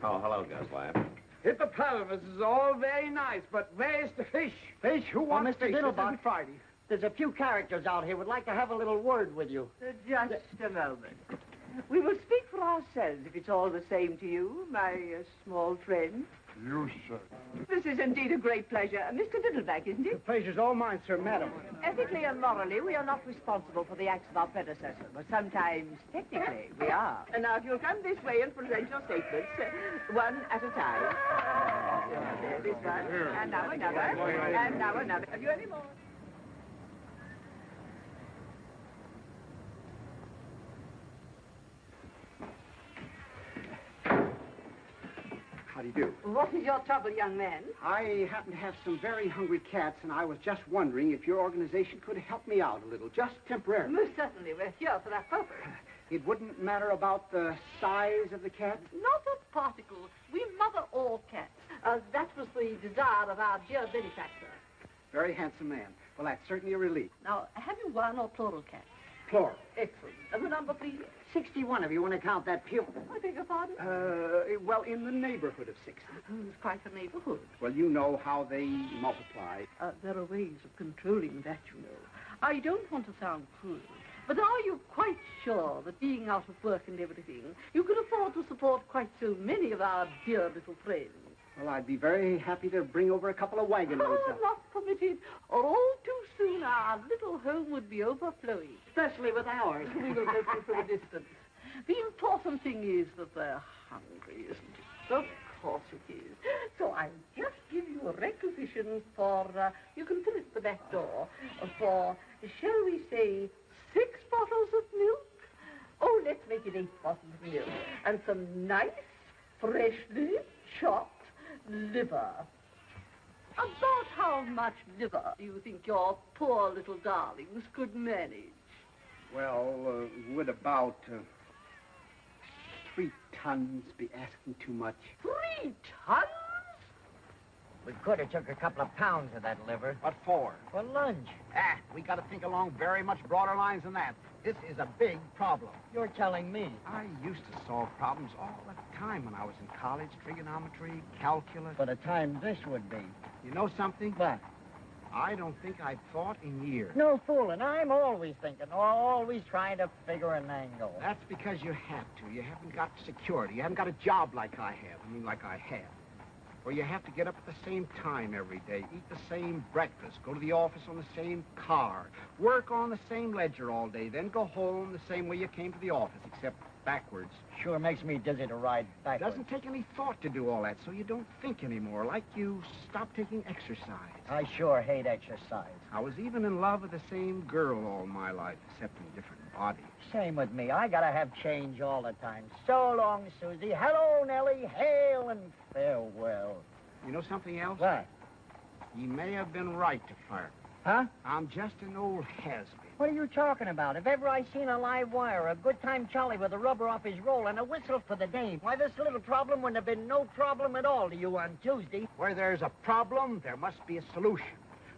Oh, hello, Guslap. Hippopotamus is all very nice, but where's the fish? Fish? Who wants Mr. fish? This Diddlebock. isn't Friday. There's a few characters out here would like to have a little word with you. Just a moment. We will speak for ourselves, if it's all the same to you, my small friend. You, sir. This is indeed a great pleasure. Mr. Diddleback, isn't The it? pleasure's all mine, sir, madam. Ethically and morally, we are not responsible for the acts of our predecessor, but sometimes, technically, we are. And now, if you'll come this way and present your statements, one at a time. This one, and now another, and now another. Have you any more? How do you do? What is your trouble, young man? I happen to have some very hungry cats, and I was just wondering if your organization could help me out a little, just temporarily. Most certainly. We're here for that purpose. It wouldn't matter about the size of the cat? Not a particle. We mother all cats. That was the desire of our dear benefactor. Very handsome man. Well, that's certainly a relief. Now, have you one or plural cats? Plural. Excellent. And the number, please? 61, if you want to count that pew. I beg your pardon? Well, in the neighborhood of 60. It's quite a neighborhood. Well, you know how they multiply. There are ways of controlling that, you know. I don't want to sound cruel, but are you quite sure that being out of work and everything, you can afford to support quite so many of our dear little friends? Well, I'd be very happy to bring over a couple of wagon loads. Oh, not permitted. Or all too soon our little home would be overflowing. Especially with ours. We will help you from a distance. The important thing is that they're hungry, isn't it? Of course it is. So I'll just give you a requisition for, you can fill it the back door, for, shall we say, 6 bottles of milk? Oh, let's make it 8 bottles of milk. And some nice, freshly chopped liver. About how much liver do you think your poor little darlings could manage? Well, would about 3 tons be asking too much? 3 tons? We could have took a couple of pounds of that liver. What for? For lunch. We got to think along very much broader lines than that. This is a big problem. You're telling me. I used to solve problems all the time when I was in college. Trigonometry, calculus. What a time this would be. You know something? What? I don't think I've thought in years. No fooling. I'm always thinking, always trying to figure an angle. That's because you have to. You haven't got security. You haven't got a job like I have. I mean, like I have. Where you have to get up at the same time every day, eat the same breakfast, go to the office on the same car, work on the same ledger all day, then go home the same way you came to the office, except backwards. Sure makes me dizzy to ride It backwards. doesn't take any thought to do all that, so you don't think anymore, like you stop taking exercise. I sure hate exercise. I was even in love with the same girl all my life, except in different bodies. Same with me. I gotta have change all the time. So long, Susie. Hello, Nellie. Hail and farewell. You know something else? What? He may have been right to fire me. Huh? I'm just an old has-been. What are you talking about? If ever I seen a live wire, a good time Charlie with a rubber off his roll and a whistle for the dame, why, this little problem wouldn't have been no problem at all to you on Tuesday. Where there's a problem, there must be a solution.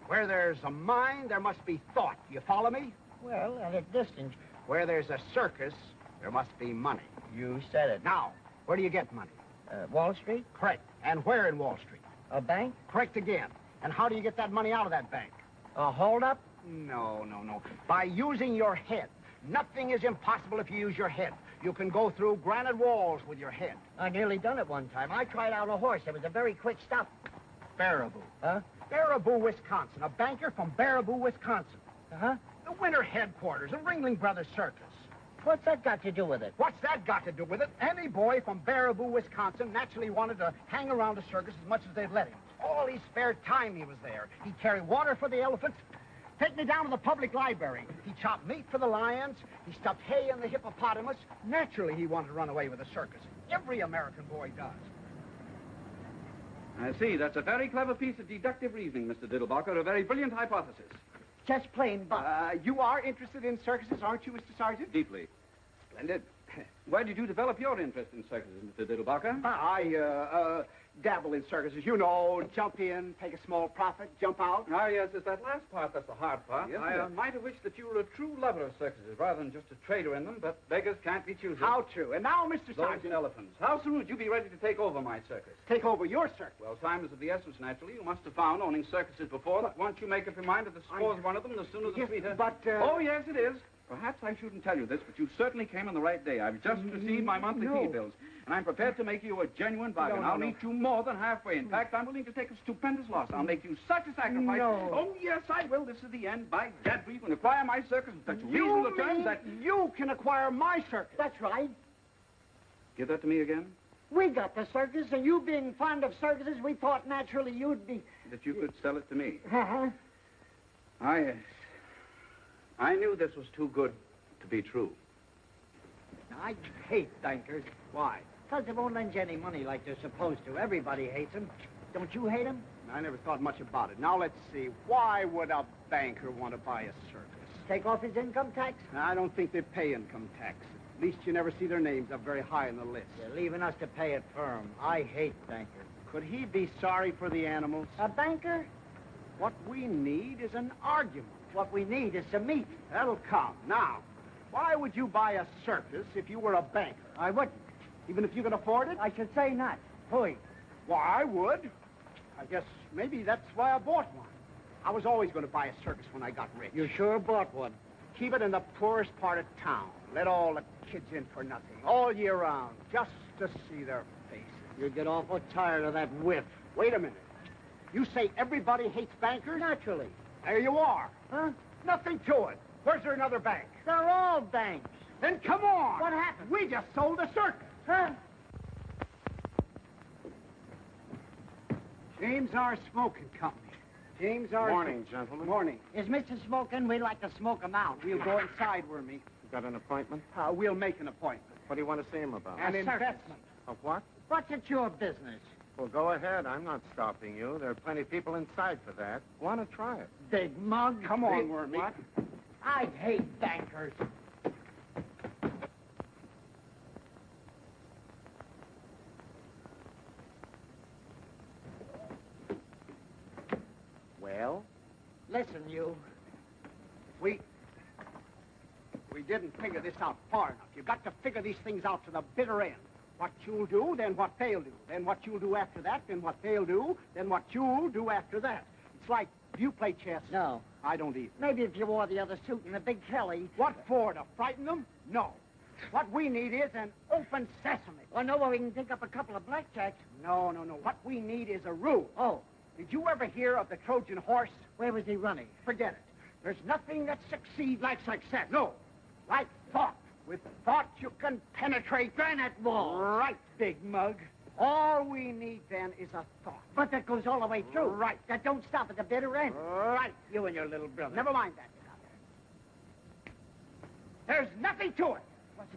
Where there's a mind, there must be thought. You follow me? Well, at a distance. Where there's a circus, there must be money. You said it. Now, where do you get money? Wall Street? Correct. And where in Wall Street? A bank? Correct again. And how do you get that money out of that bank? A hold-up? No. By using your head. Nothing is impossible if you use your head. You can go through granite walls with your head. I nearly done it one time. I tried out a horse. It was a very quick stop. Baraboo. Huh? Baraboo, Wisconsin. A banker from Baraboo, Wisconsin. Uh-huh. The winter headquarters of Ringling Brothers Circus. What's that got to do with it? What's that got to do with it? Any boy from Baraboo, Wisconsin naturally wanted to hang around a circus as much as they'd let him. All his spare time he was there. He'd carry water for the elephants, take me down to the public library. He chopped meat for the lions. He stuffed hay in the hippopotamus. Naturally, he wanted to run away with the circus. Every American boy does. I see. That's a very clever piece of deductive reasoning, Mr. Diddlebock, or a very brilliant hypothesis. Just plain buck. You are interested in circuses, aren't you, Mr. Sergeant? Deeply. Splendid. Why did you develop your interest in circuses, Mr. Diddlebacker? I dabble in circuses. You know, jump in, take a small profit, jump out. Ah, yes, it's that last part that's the hard part. Yes, I yes. might have wished that you were a true lover of circuses rather than just a trader in them, but beggars can't be choosers. How true. And now, Mr. Those Sergeant. elephants. How soon would you be ready to take over my circus? Take over your circus. Well, time is of the essence, naturally. You must have found, owning circuses before, that once you make up your mind to the score's one of them, the sooner the Yes, sweeter. but, Oh, yes, it is. Perhaps I shouldn't tell you this, but you certainly came on the right day. I've just received my monthly fee bills, and I'm prepared to make you a genuine bargain. I'll meet you more than halfway. In fact, I'm willing to take a stupendous loss. I'll make you such a sacrifice. No. Oh, yes, I will. This is the end. By gad, you can acquire my circus in such reasonable terms that... You can acquire my circus. That's right. Give that to me again? We got the circus, and you being fond of circuses, we thought naturally you'd be... That you could sell it to me. Uh-huh. I knew this was too good to be true. I hate bankers. Why? Because they won't lend you any money like they're supposed to. Everybody hates them. Don't you hate them? I never thought much about it. Now, let's see. Why would a banker want to buy a circus? Take off his income tax? I don't think they pay income tax. At least you never see their names up very high on the list. They're leaving us to pay it for 'em. I hate bankers. Could he be sorry for the animals? A banker? What we need is an argument. What we need is some meat. That'll come. Now, why would you buy a circus if you were a banker? I wouldn't. Even if you could afford it? I should say not. Hoi. Why, I would. I guess maybe that's why I bought one. I was always going to buy a circus when I got rich. You sure bought one. Keep it in the poorest part of town. Let all the kids in for nothing, all year round, just to see their faces. You'd get awful tired of that whiff. Wait a minute. You say everybody hates bankers? Naturally. There you are. Huh? Nothing to it. Where's there another bank? They're all banks. Then come on. What happened? We just sold a circus. Huh? James R. Smoking Company. James R. Morning, gentlemen. Morning. Is Mr. Smoking? We'd like to smoke him out. We'll go inside, Wormy. You got an appointment? We'll make an appointment. What do you want to see him about? An A circus. investment. Of what? What's it your business? Well, go ahead. I'm not stopping you. There are plenty of people inside for that. Want to try it? Big mug. Come on, Wormy. What? I hate bankers. Well, Listen, you. we didn't figure this out far enough. You've got to figure these things out to the bitter end. What you'll do, then what they'll do. Then what you'll do after that, then what they'll do, then what you'll do after that. It's like, do you play chess? No. I don't either. Maybe if you wore the other suit and a big Kelly. What for, to frighten them? No. What we need is an open sesame. Or know where we can pick up a couple of blackjacks. No. What we need is a rule. Oh, Did you ever hear of the Trojan horse? where was he running? Forget it. There's nothing that succeeds like success. No. Like thought. With thought, you can penetrate Granite wall. Right, big mug. All we need, then, is a thought. But that goes all the way through. Right. That don't stop at the bitter end. Right. You and your little brother. Never mind that. There's nothing to it.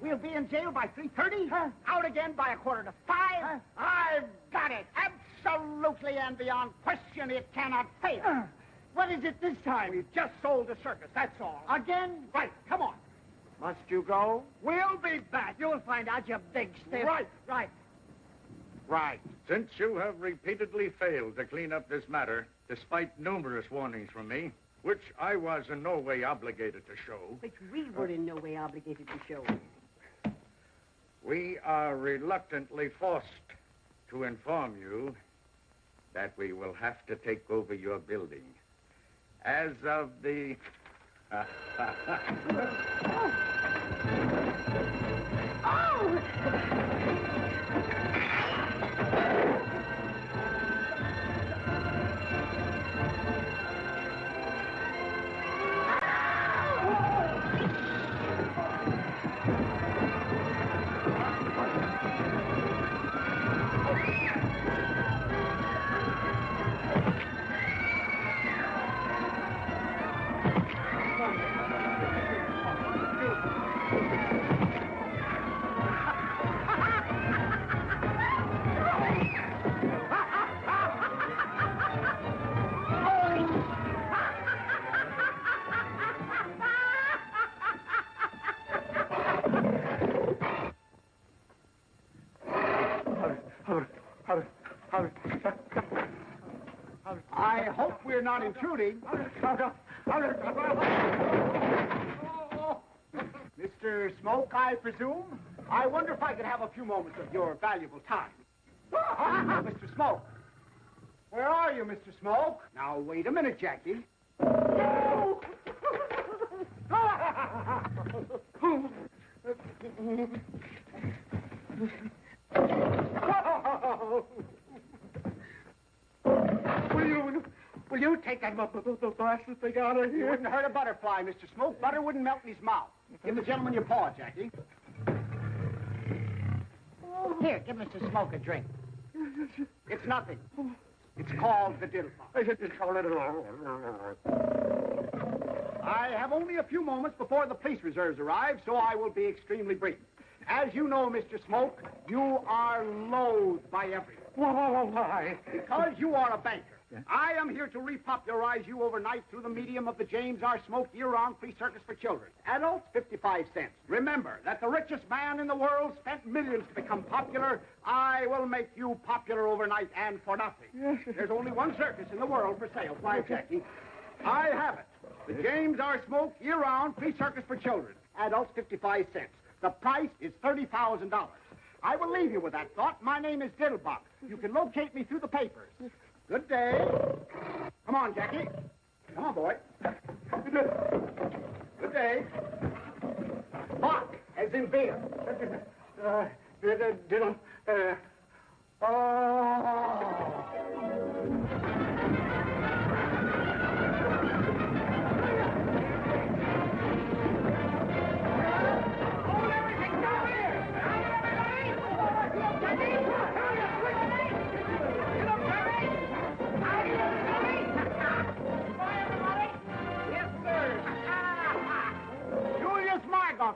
We'll be in jail by 3:30. Huh? Out again by 4:45. Huh? I've got it. Absolutely and beyond question, it cannot fail. What is it this time? We've just sold the circus, that's all. Again? Right, come on. Must you go? We'll be back. You'll find out, you big stiff. Right. Right. Since you have repeatedly failed to clean up this matter, despite numerous warnings from me, which I was in no way obligated to show, Which we were in no way obligated to show. we are reluctantly forced to inform you that we will have to take over your building. As of the... not intruding. Mr. Smoke, I presume? I wonder if I could have a few moments of your valuable time. Mr. Smoke. Where are you, Mr. Smoke? Now, wait a minute, Jackie. Will you take that blasted thing out of here? You wouldn't hurt a butterfly, Mr. Smoke. Butter wouldn't melt in his mouth. Give the gentleman your paw, Jackie. Here, give Mr. Smoke a drink. It's nothing. It's called the Diddlebock. I have only a few moments before the police reserves arrive, so I will be extremely brief. As you know, Mr. Smoke, you are loathed by everyone. Why? Because you are a banker. I am here to repopularize you overnight through the medium of the James R. Smoke year-round free circus for children. Adults, 55 cents. Remember that the richest man in the world spent millions to become popular. I will make you popular overnight and for nothing. There's only one circus in the world for sale. Why, Jackie? I have it. The James R. Smoke year-round free circus for children. Adults, 55 cents. The price is $30,000. I will leave you with that thought. My name is Diddlebock. You can locate me through the papers. Good day. Come on, Jackie. Come on, boy. Good day. Bock, as in beer.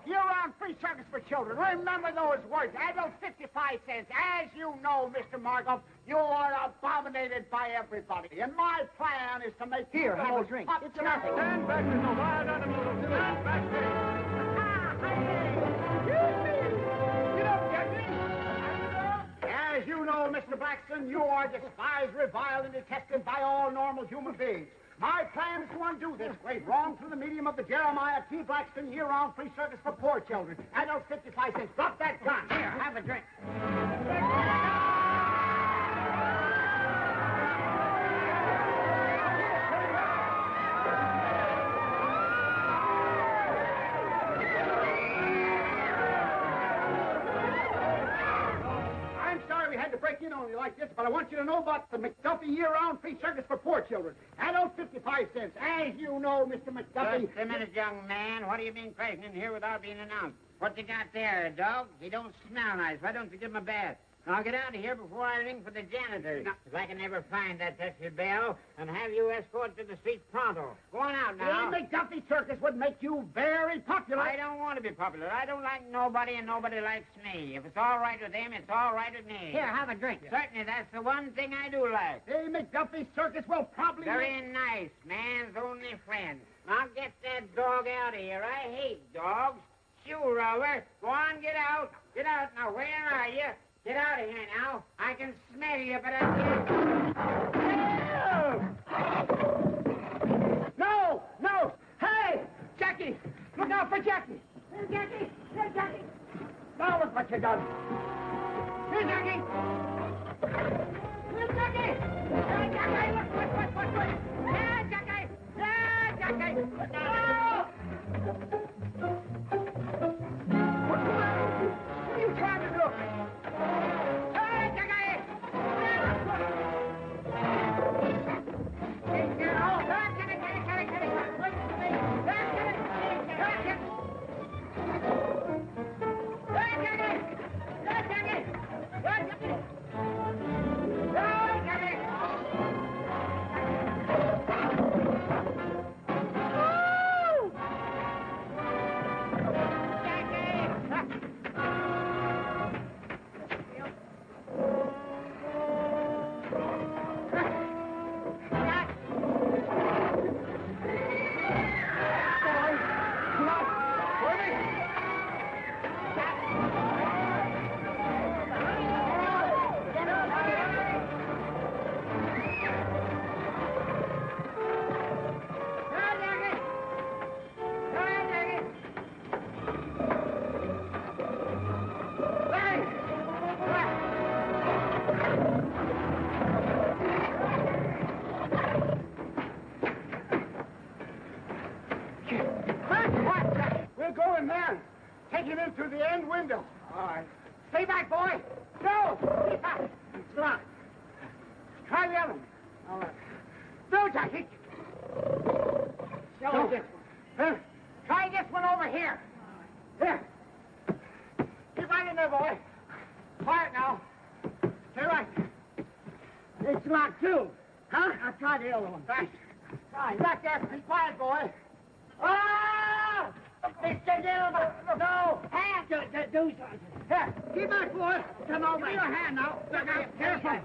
Year-round free circus for children. Remember those words. Adults, 55 cents. As you know, Mr. Margoff, you are abominated by everybody. And my plan is to make Here, you the have a most drink. popular- It's nothing. Stand back, you wild animals. Stand back, As you know, Mr. Blackson, you are despised, reviled, and detested by all normal human beings. My plan is to undo this great wrong through the medium of the Jeremiah T. Blackson year-round free service for poor children. Adults, 55 cents. Drop that gun. Here, have a drink. I'm sorry we had to break in on you like this, but I want you to know about the McDuffie year-round free circus for poor children. Adults, 55 cents. As you know, Mr. McDuffie... Just a minute, young man. What have you been crashing in here without being announced? What you got there, a dog? He don't smell nice. Why don't you give him a bath? Now get out of here before I ring for the janitor. If I can never find that taxi bell and have you escorted to the street pronto. Go on out now. The McDuffie circus would make you very popular. I don't want to be popular. I don't like nobody, and nobody likes me. If it's all right with them, it's all right with me. Here, have a drink. Certainly, that's the one thing I do like. The McDuffie circus will probably... Very nice. Man's only friend. Now get that dog out of here. I hate dogs. Shoe rover. Go on, get out. Get out. Now, where are you? Get out of here now. I can smell you, but I can't... No! No! Hey! Jackie! Look out for Jackie! Here, Jackie. Here, Jackie. Now look what you done. Here, Jackie. Here, Jackie. Here, Jackie. Look. Here, Jackie. Here, Jackie. No! What are you trying to do? Hey, Jackie. get in through the end window. All right. Stay back, boy. No! It's locked. Try the other one. All right. No, Jackie. Show this one. Try this one over here. Here. Keep right in there, boy. Quiet now. Stay right. It's locked, too. Huh? I'll try the other one. Right. Right. Back there. Be quiet, boy. Ah! Mr. Diddlebock! No! Hand! Do something. Here. Keep back, boy. Come over. Give me your hand now. Careful.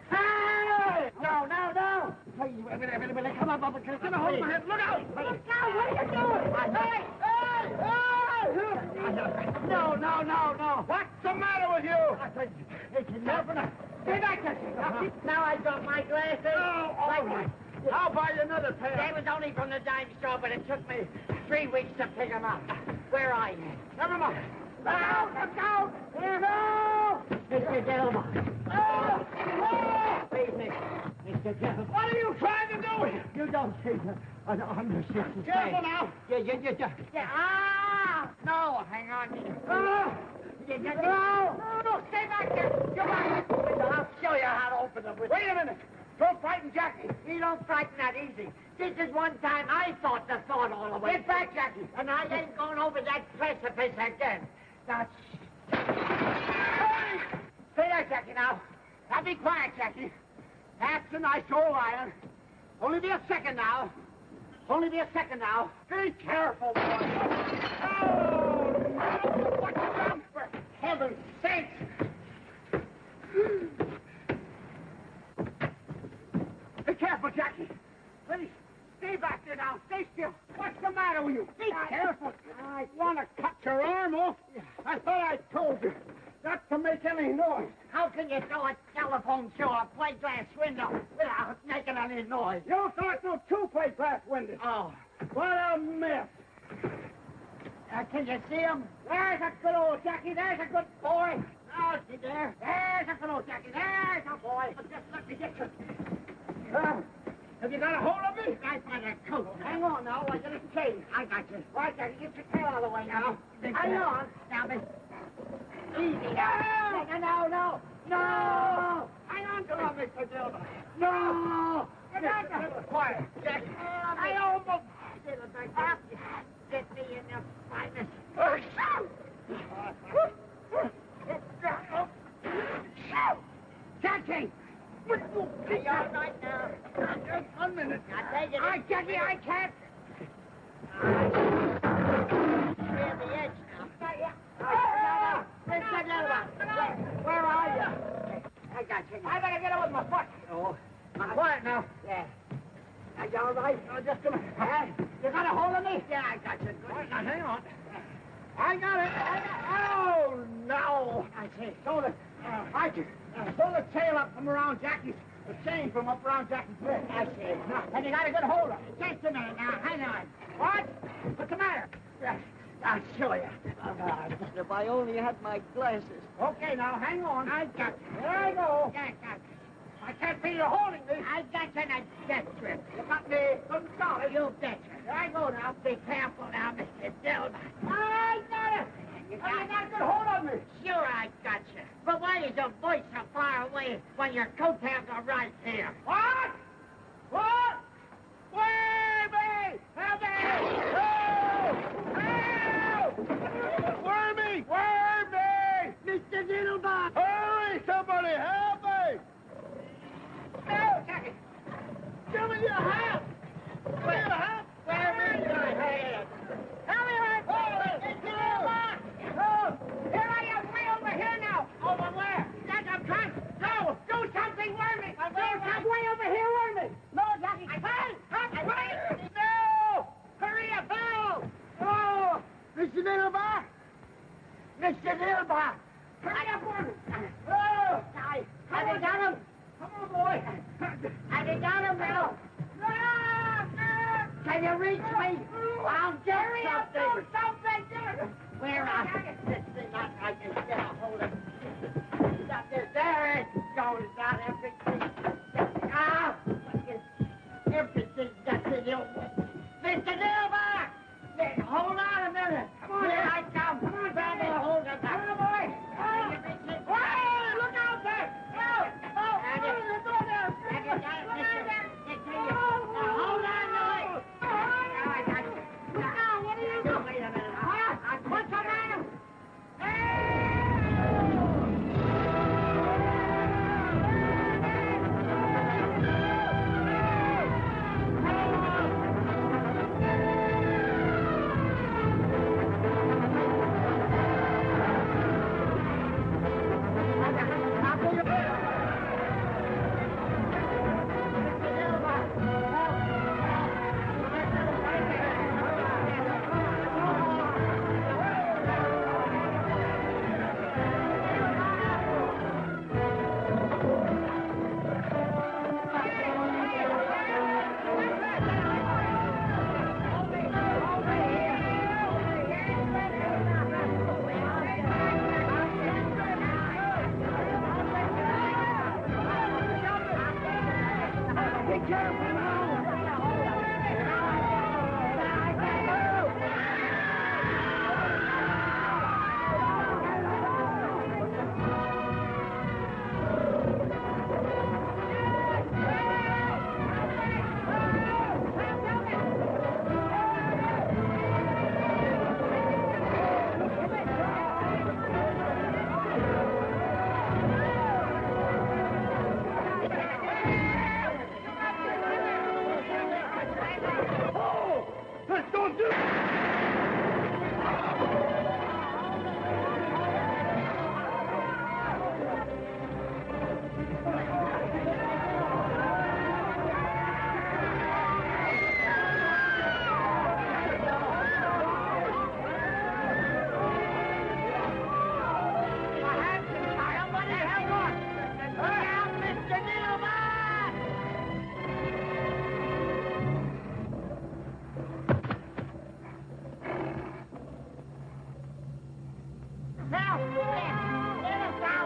Hey! No. Please, wait, come up. Get a hold of my head. Look out! Look out! What are you doing? Hey! No. What's the matter with you? It's enough. Stay back there. Now I got my glasses. Oh, all right. I'll buy you another pair. They was only from the dime store, but it took me 3 weeks to pick them up. Where are you? Never mind. Look out! Here, no! Mr. Diddlebock. Please, Mr. Diddlebock. What are you trying to do? You don't see under 60. Careful now. Yeah. Ah! No, hang on. No, stay back there. You're back. I'll show you how to open them. Wait a minute. Don't frighten Jackie. He don't frighten that easy. This is one time I thought the thought all the way. Get back, Jackie. And I ain't going over that precipice again. Now, Hey! Stay there, Jackie, now. Now be quiet, Jackie. That's a nice old iron. Only be a second now. Be careful, boy. Oh, no. What you done? For heaven's sake. Be careful, Jackie. Please, stay back there now. Stay still. What's the matter with you? Be careful. I want to cut your arm off. I thought I told you not to make any noise. how can you throw a telephone through a plate glass window without making any noise? You thought no two plate glass windows. Oh. What a mess. Can you see him? There's a good old Jackie. There's a good boy. Oh, is he there? There's a good old Jackie. There's a boy. Just let me get you. Have you got a hold of me? I find a coat. Hang on now. I get a chain. I got you. All right, Jackie, get your tail out of the way now. Hang on. Now, Miss. Easy now. No. Hang on to him, Mr. Dildo. No. Get back there. Quiet. Jackie. I almost... Get me in the finest. Jackie! Are you all right now? Just 1 minute. Now, take it. All right, Jackie, I can't. Near the edge now. Mr. Diddlebock, where are you? I got you. I better get it with my foot. Oh. Quiet now. Yeah. Are you all right? Oh, just a minute. You got a hold of me? Yeah, I got you. Good. All right, now, hang on. I got it. Oh, no. I see. Throw the tail up from around Jackie's, the chain from up around Jackie's neck. I see. Now, and you got to get a hold of it. Just a minute now. Hang on. What? What's the matter? I'll show you. If I only had my glasses. Okay, now, hang on. I got you. There I go. I got you. I can't feel you holding me. I got you in a death grip. You got me good and solid. You betcha. There I go now. Be careful now, Mr. Diddlebock. I got it. You got a good hold of me. Sure, I got you. But why is your voice so far away when your coattails are right here? What? What? Wormy! Help me! Help! Help! Wormy! Wormy! Mr. Diddlebock! Hurry, somebody! Help me! No, Jackie! Give me your hat! Give me your hat! Where is your head? Help me, Mr. Diddlebock! Oh, here I am, way over here now! Over where? I'm trying. No! Do something, Wormy! Do something way over here, Wormy! No, Jackie! Wait! No! Hurry up, Bill! Oh! Mr. Diddlebock! Mr. Diddlebock! Hurry up, Wormy! Oh! Have you got him? Come on, boy! Have you got him, Bill? Can you reach me? I'll get something. Where are you? This thing I can get a hold of. Got this. There it goes. Got everything. Ah! Everything that's in your way. Mr. Diddlebock! Hold on a minute. Come on, here I come. Come on, Daddy. out! Get us out!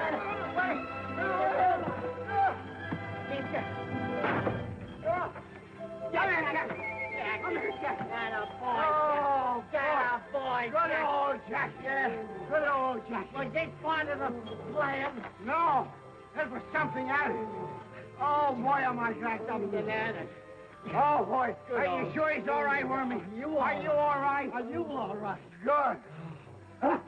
Oh, boy, good old Jack. Yeah, good old Jack. Was it part of the plan? No, there was something added. Oh, boy, am I cracked up. Bananas. Oh, boy. Good Are old- you sure he's all right, Wormy? Are you all right? Are you all right? Good. Ah!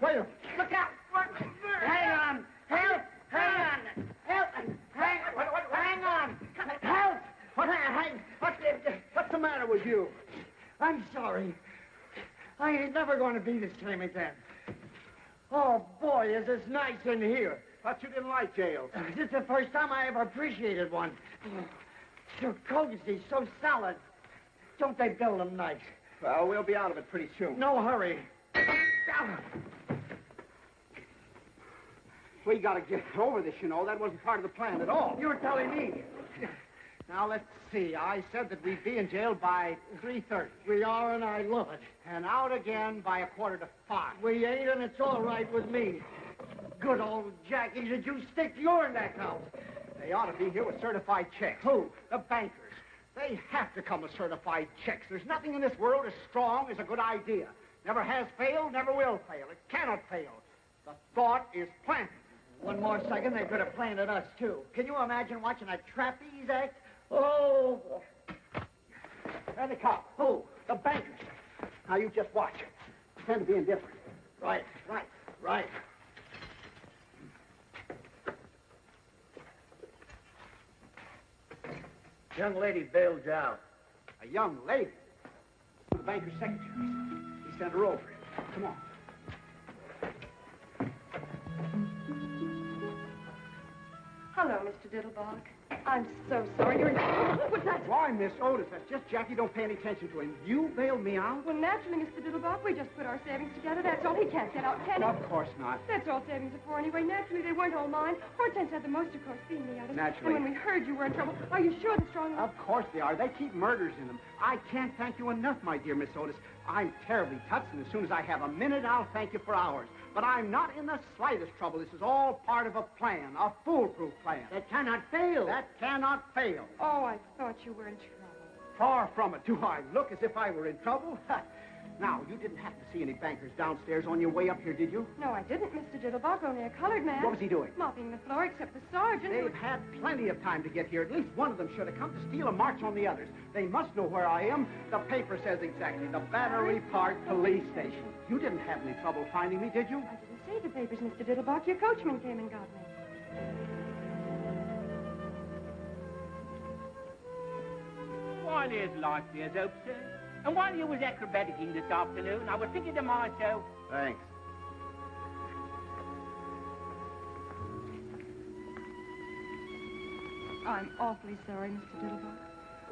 Wait a Look out! Hang on! Help! Hang on! Help! Hang on! Help! What's the matter with you? I'm sorry. I ain't never going to be the same again. Oh, boy, is this nice in here. Thought you didn't like jail. This is the first time I ever appreciated one. So cozy, so solid. Don't they build them nice? Well, we'll be out of it pretty soon. No hurry. We gotta get over this, you know. That wasn't part of the plan at all. You're telling me. Now, let's see. I said that we'd be in jail by 3:30. We are, and I love it. And out again by 4:45. We ain't, and it's all right with me. Good old Jackie, did you stick your neck out? They ought to be here with certified checks. Who? The bankers. They have to come with certified checks. There's nothing in this world as strong as a good idea. Never has failed, never will fail. It cannot fail. The thought is planted. One more second, they could have planted us, too. Can you imagine watching a trapeze act? Oh. There they come. Who? The bankers. Now, you just watch. Pretend to be indifferent. Right. Young lady bailed out. A young lady. The banker's secretary. He sent her over. Come on. Hello, Mr. Diddlebock. I'm so sorry. You're in... What's that? Why, Miss Otis? That's just Jackie. Don't pay any attention to him. You bailed me out? Well, naturally, Mr. Diddlebock, we just put our savings together. That's all. He can't get out, can he? Of course not. That's all savings are for anyway. Naturally, they weren't all mine. Hortense had the most, of course, being the others. Naturally. And when we heard you were in trouble, are you sure the strong... Of course they are. They keep murders in them. I can't thank you enough, my dear Miss Otis. I'm terribly touched, and as soon as I have a minute, I'll thank you for hours. But I'm not in the slightest trouble. This is all part of a plan, a foolproof plan. That cannot fail. That cannot fail. Oh, I thought you were in trouble. Far from it. Do I look as if I were in trouble? Now, you didn't have to see any bankers downstairs on your way up here, did you? No, I didn't, Mr. Diddlebock. Only a colored man. What was he doing? Mopping the floor, except the sergeant. They've had plenty of time to get here. At least one of them should have come to steal a march on the others. They must know where I am. The paper says exactly. The Battery Park Police Station. You didn't have any trouble finding me, did you? I didn't see the papers, Mr. Diddlebock. Your coachman came and got me. While there's life, there's hope, sir. And while you was acrobaticing this afternoon, I was thinking to myself... Thanks. I'm awfully sorry, Mr. Diddlebock.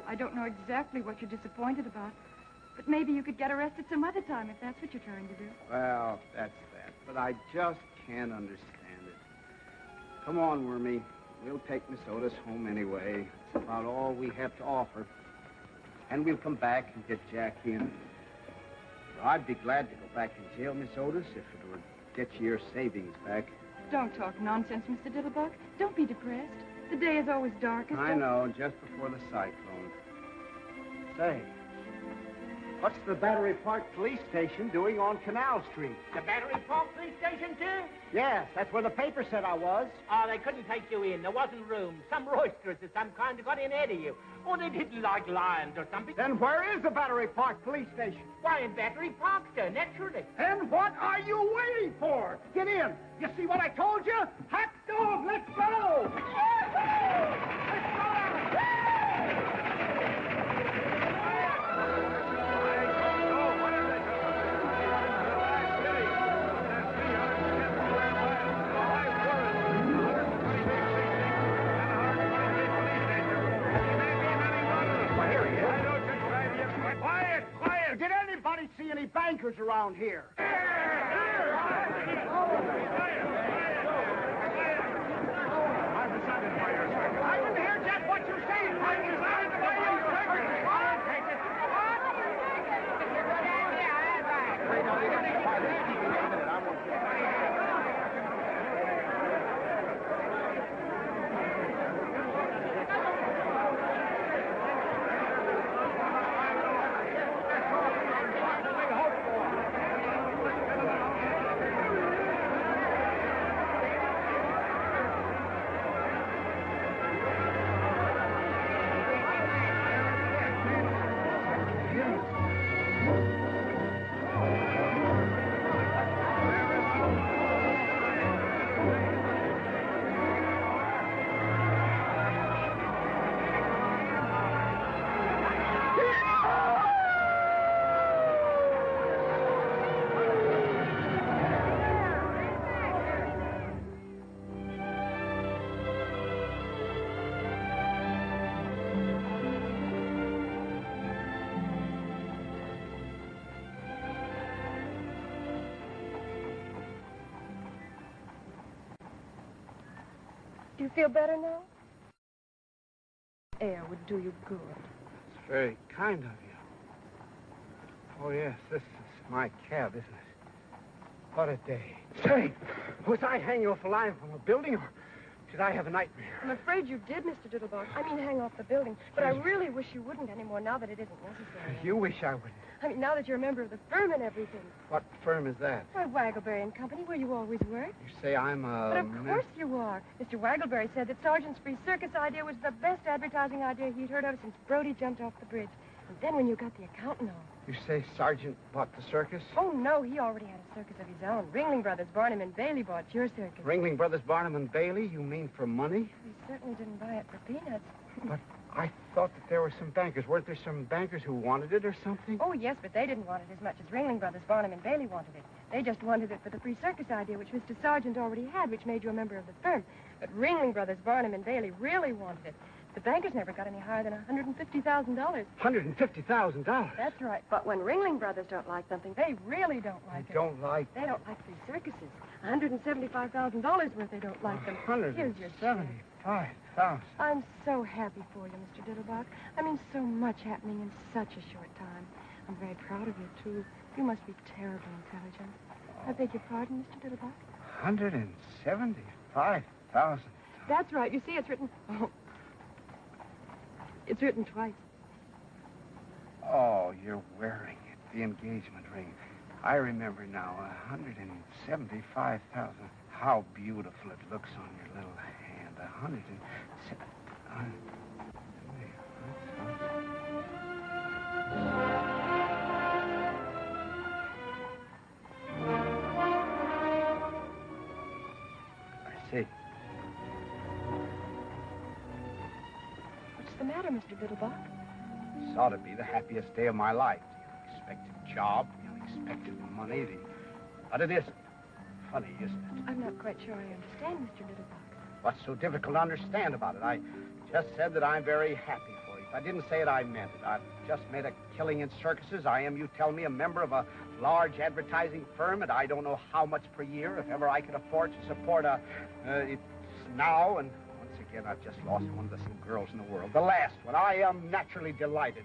I don't know exactly what you're disappointed about, but maybe you could get arrested some other time if that's what you're trying to do. Well, that's that. But I just can't understand it. Come on, Wormy. We'll take Miss Otis home anyway. It's about all we have to offer. And we'll come back and get Jack in. I'd be glad to go back in jail, Miss Otis, if it would get you your savings back. Don't talk nonsense, Mr. Diddlebock. Don't be depressed. The day is always darkest. I know, just before the cyclone. Say, what's the Battery Park Police Station doing on Canal Street? The Battery Park Police Station, sir? Yes, that's where the paper said I was. Oh, they couldn't take you in. There wasn't room. Some roisterers of some kind got in ahead of you. Or they didn't like lions or something. Then where is the Battery Park Police Station? Why, in Battery Park, sir, naturally. And what are you waiting for? Get in. You see what I told you? Hot dog, let's go! Quiet! Did anybody see any bankers around here? I didn't hear just what you said. I decided to buy your circus. I'll take it. Do you feel better now? Air would do you good. It's very kind of you. Oh, yes, this is my cab, isn't it? What a day. Say, was I hanging off a line from a building, or did I have a nightmare? I'm afraid you did, Mr. Diddlebock. I mean, hang off the building. But I really wish you wouldn't anymore now that it isn't necessary. You wish I wouldn't. I mean, now that you're a member of the firm and everything. What firm is that? Why, Waggleberry and Company, where you always worked. You say I'm a... But of course you are. Mr. Waggleberry said that Sergeant's free circus idea was the best advertising idea he'd heard of since Brody jumped off the bridge. And then when you got the accountant on. You say Sergeant bought the circus? Oh, no, he already had a circus of his own. Ringling Brothers, Barnum and Bailey bought your circus. Ringling Brothers, Barnum and Bailey? You mean for money? We certainly didn't buy it for peanuts. But I thought that there were some bankers. Weren't there some bankers who wanted it or something? Oh, yes, but they didn't want it as much as Ringling Brothers, Barnum and Bailey wanted it. They just wanted it for the free circus idea, which Mr. Sargent already had, which made you a member of the firm. But Ringling Brothers, Barnum and Bailey really wanted it. The bankers never got any higher than $150,000. $150,000? That's right. But when Ringling Brothers don't like something, they really don't like it. Don't like? They don't like free circuses. $175,000 worth they don't like them. Here's your check. $175,000. I'm so happy for you, Mr. Diddlebock. I mean, so much happening in such a short time. I'm very proud of you, too. You must be terribly intelligent. I beg your pardon, Mr. Diddlebock? $175,000. That's right. You see, it's written... Oh. It's written twice. Oh, you're wearing it. The engagement ring. I remember now. $175,000. How beautiful it looks on your little hand. I see. What's the matter, Mr. Diddlebock? This ought to be the happiest day of my life. The unexpected job, the unexpected money, But it isn't. Funny, isn't it? I'm not quite sure I understand, Mr. Diddlebock. What's so difficult to understand about it? I just said that I'm very happy for you. If I didn't say it, I meant it. I've just made a killing in circuses. I am, you tell me, a member of a large advertising firm, and I don't know how much per year, if ever I could afford to support it's now, and once again, I've just lost one of the some girls in the world. The last one. I am naturally delighted.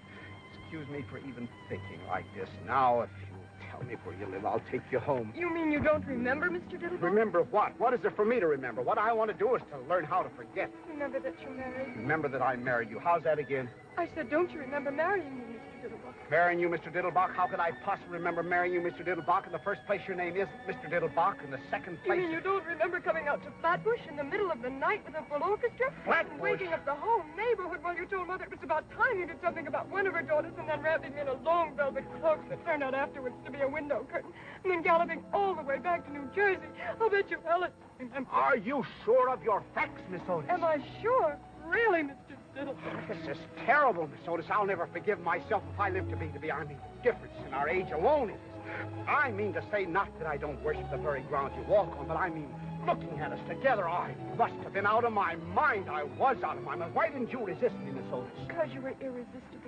Excuse me for even thinking like this. Now, if you tell me where you live, I'll take you home. You mean you don't remember, Mr. Diddlebock? Remember what? What is there for me to remember? What I want to do is to learn how to forget. Remember that you're married? Remember that I married you. How's that again? I said, don't you remember marrying me, Mr. Diddlebock? Marrying you, Mr. Diddlebock? How could I possibly remember marrying you, Mr. Diddlebock? In the first place, your name isn't Mr. Diddlebock. In the second place... You mean you don't remember coming out to Flatbush in the middle of the night with a full orchestra? Flatbush? And waking up the whole neighborhood while you told Mother it was about time you did something about one of her daughters, and then wrapping me in a long velvet cloak that turned out afterwards to be a window curtain, and then galloping all the way back to New Jersey. I'll bet you Ellen remember. Are you sure of your facts, Miss Otis? Am I sure? Really, Mr. Diddlebock? This is terrible, Miss Otis. I'll never forgive myself if I live to be. I mean, the difference in our age alone is... I mean to say not that I don't worship the very ground you walk on, but I mean looking at us together. I must have been out of my mind. I was out of my mind. Why didn't you resist me, Miss Otis? Because you were irresistible.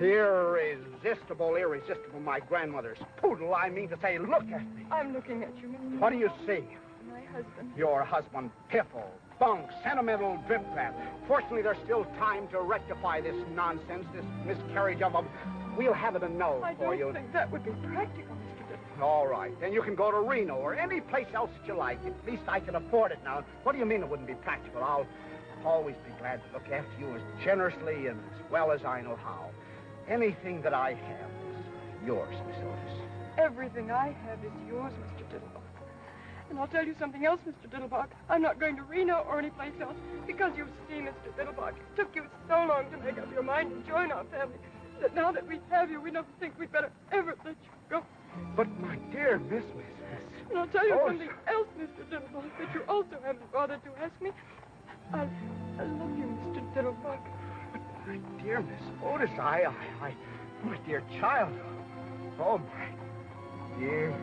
Irresistible, my grandmother's poodle. I mean to say, look at me. I'm looking at you, Mr. What do you see? My husband. Your husband, piffle, bunk, sentimental drip-rat. Fortunately, there's still time to rectify this nonsense, this miscarriage of a... We'll have it annulled for you. I don't think that would be practical, Mr. Diddlebock. All right. Then you can go to Reno or any place else that you like. At least I can afford it now. What do you mean it wouldn't be practical? I'll always be glad to look after you as generously and as well as I know how. Anything that I have is yours, Miss Otis. Everything I have is yours, Mr. Diddlebock. And I'll tell you something else, Mr. Diddlebock. I'm not going to Reno or any place else because you see, Mr. Diddlebock, it took you so long to make up your mind to join our family that now that we have you, we don't think we'd better ever let you go. But, my dear Miss... And I'll tell you something else, Mr. Diddlebock, that you also haven't bothered to ask me. I love you, Mr. Diddlebock. But, my dear Miss Otis, my dear child. Oh, my dear...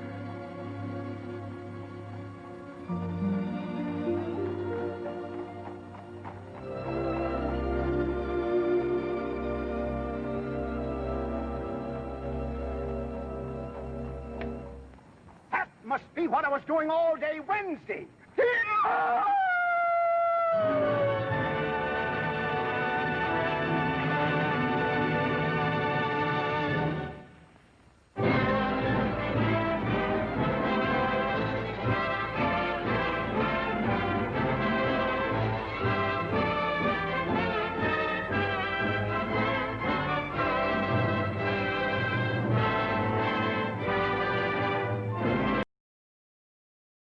That must be what I was doing all day Wednesday.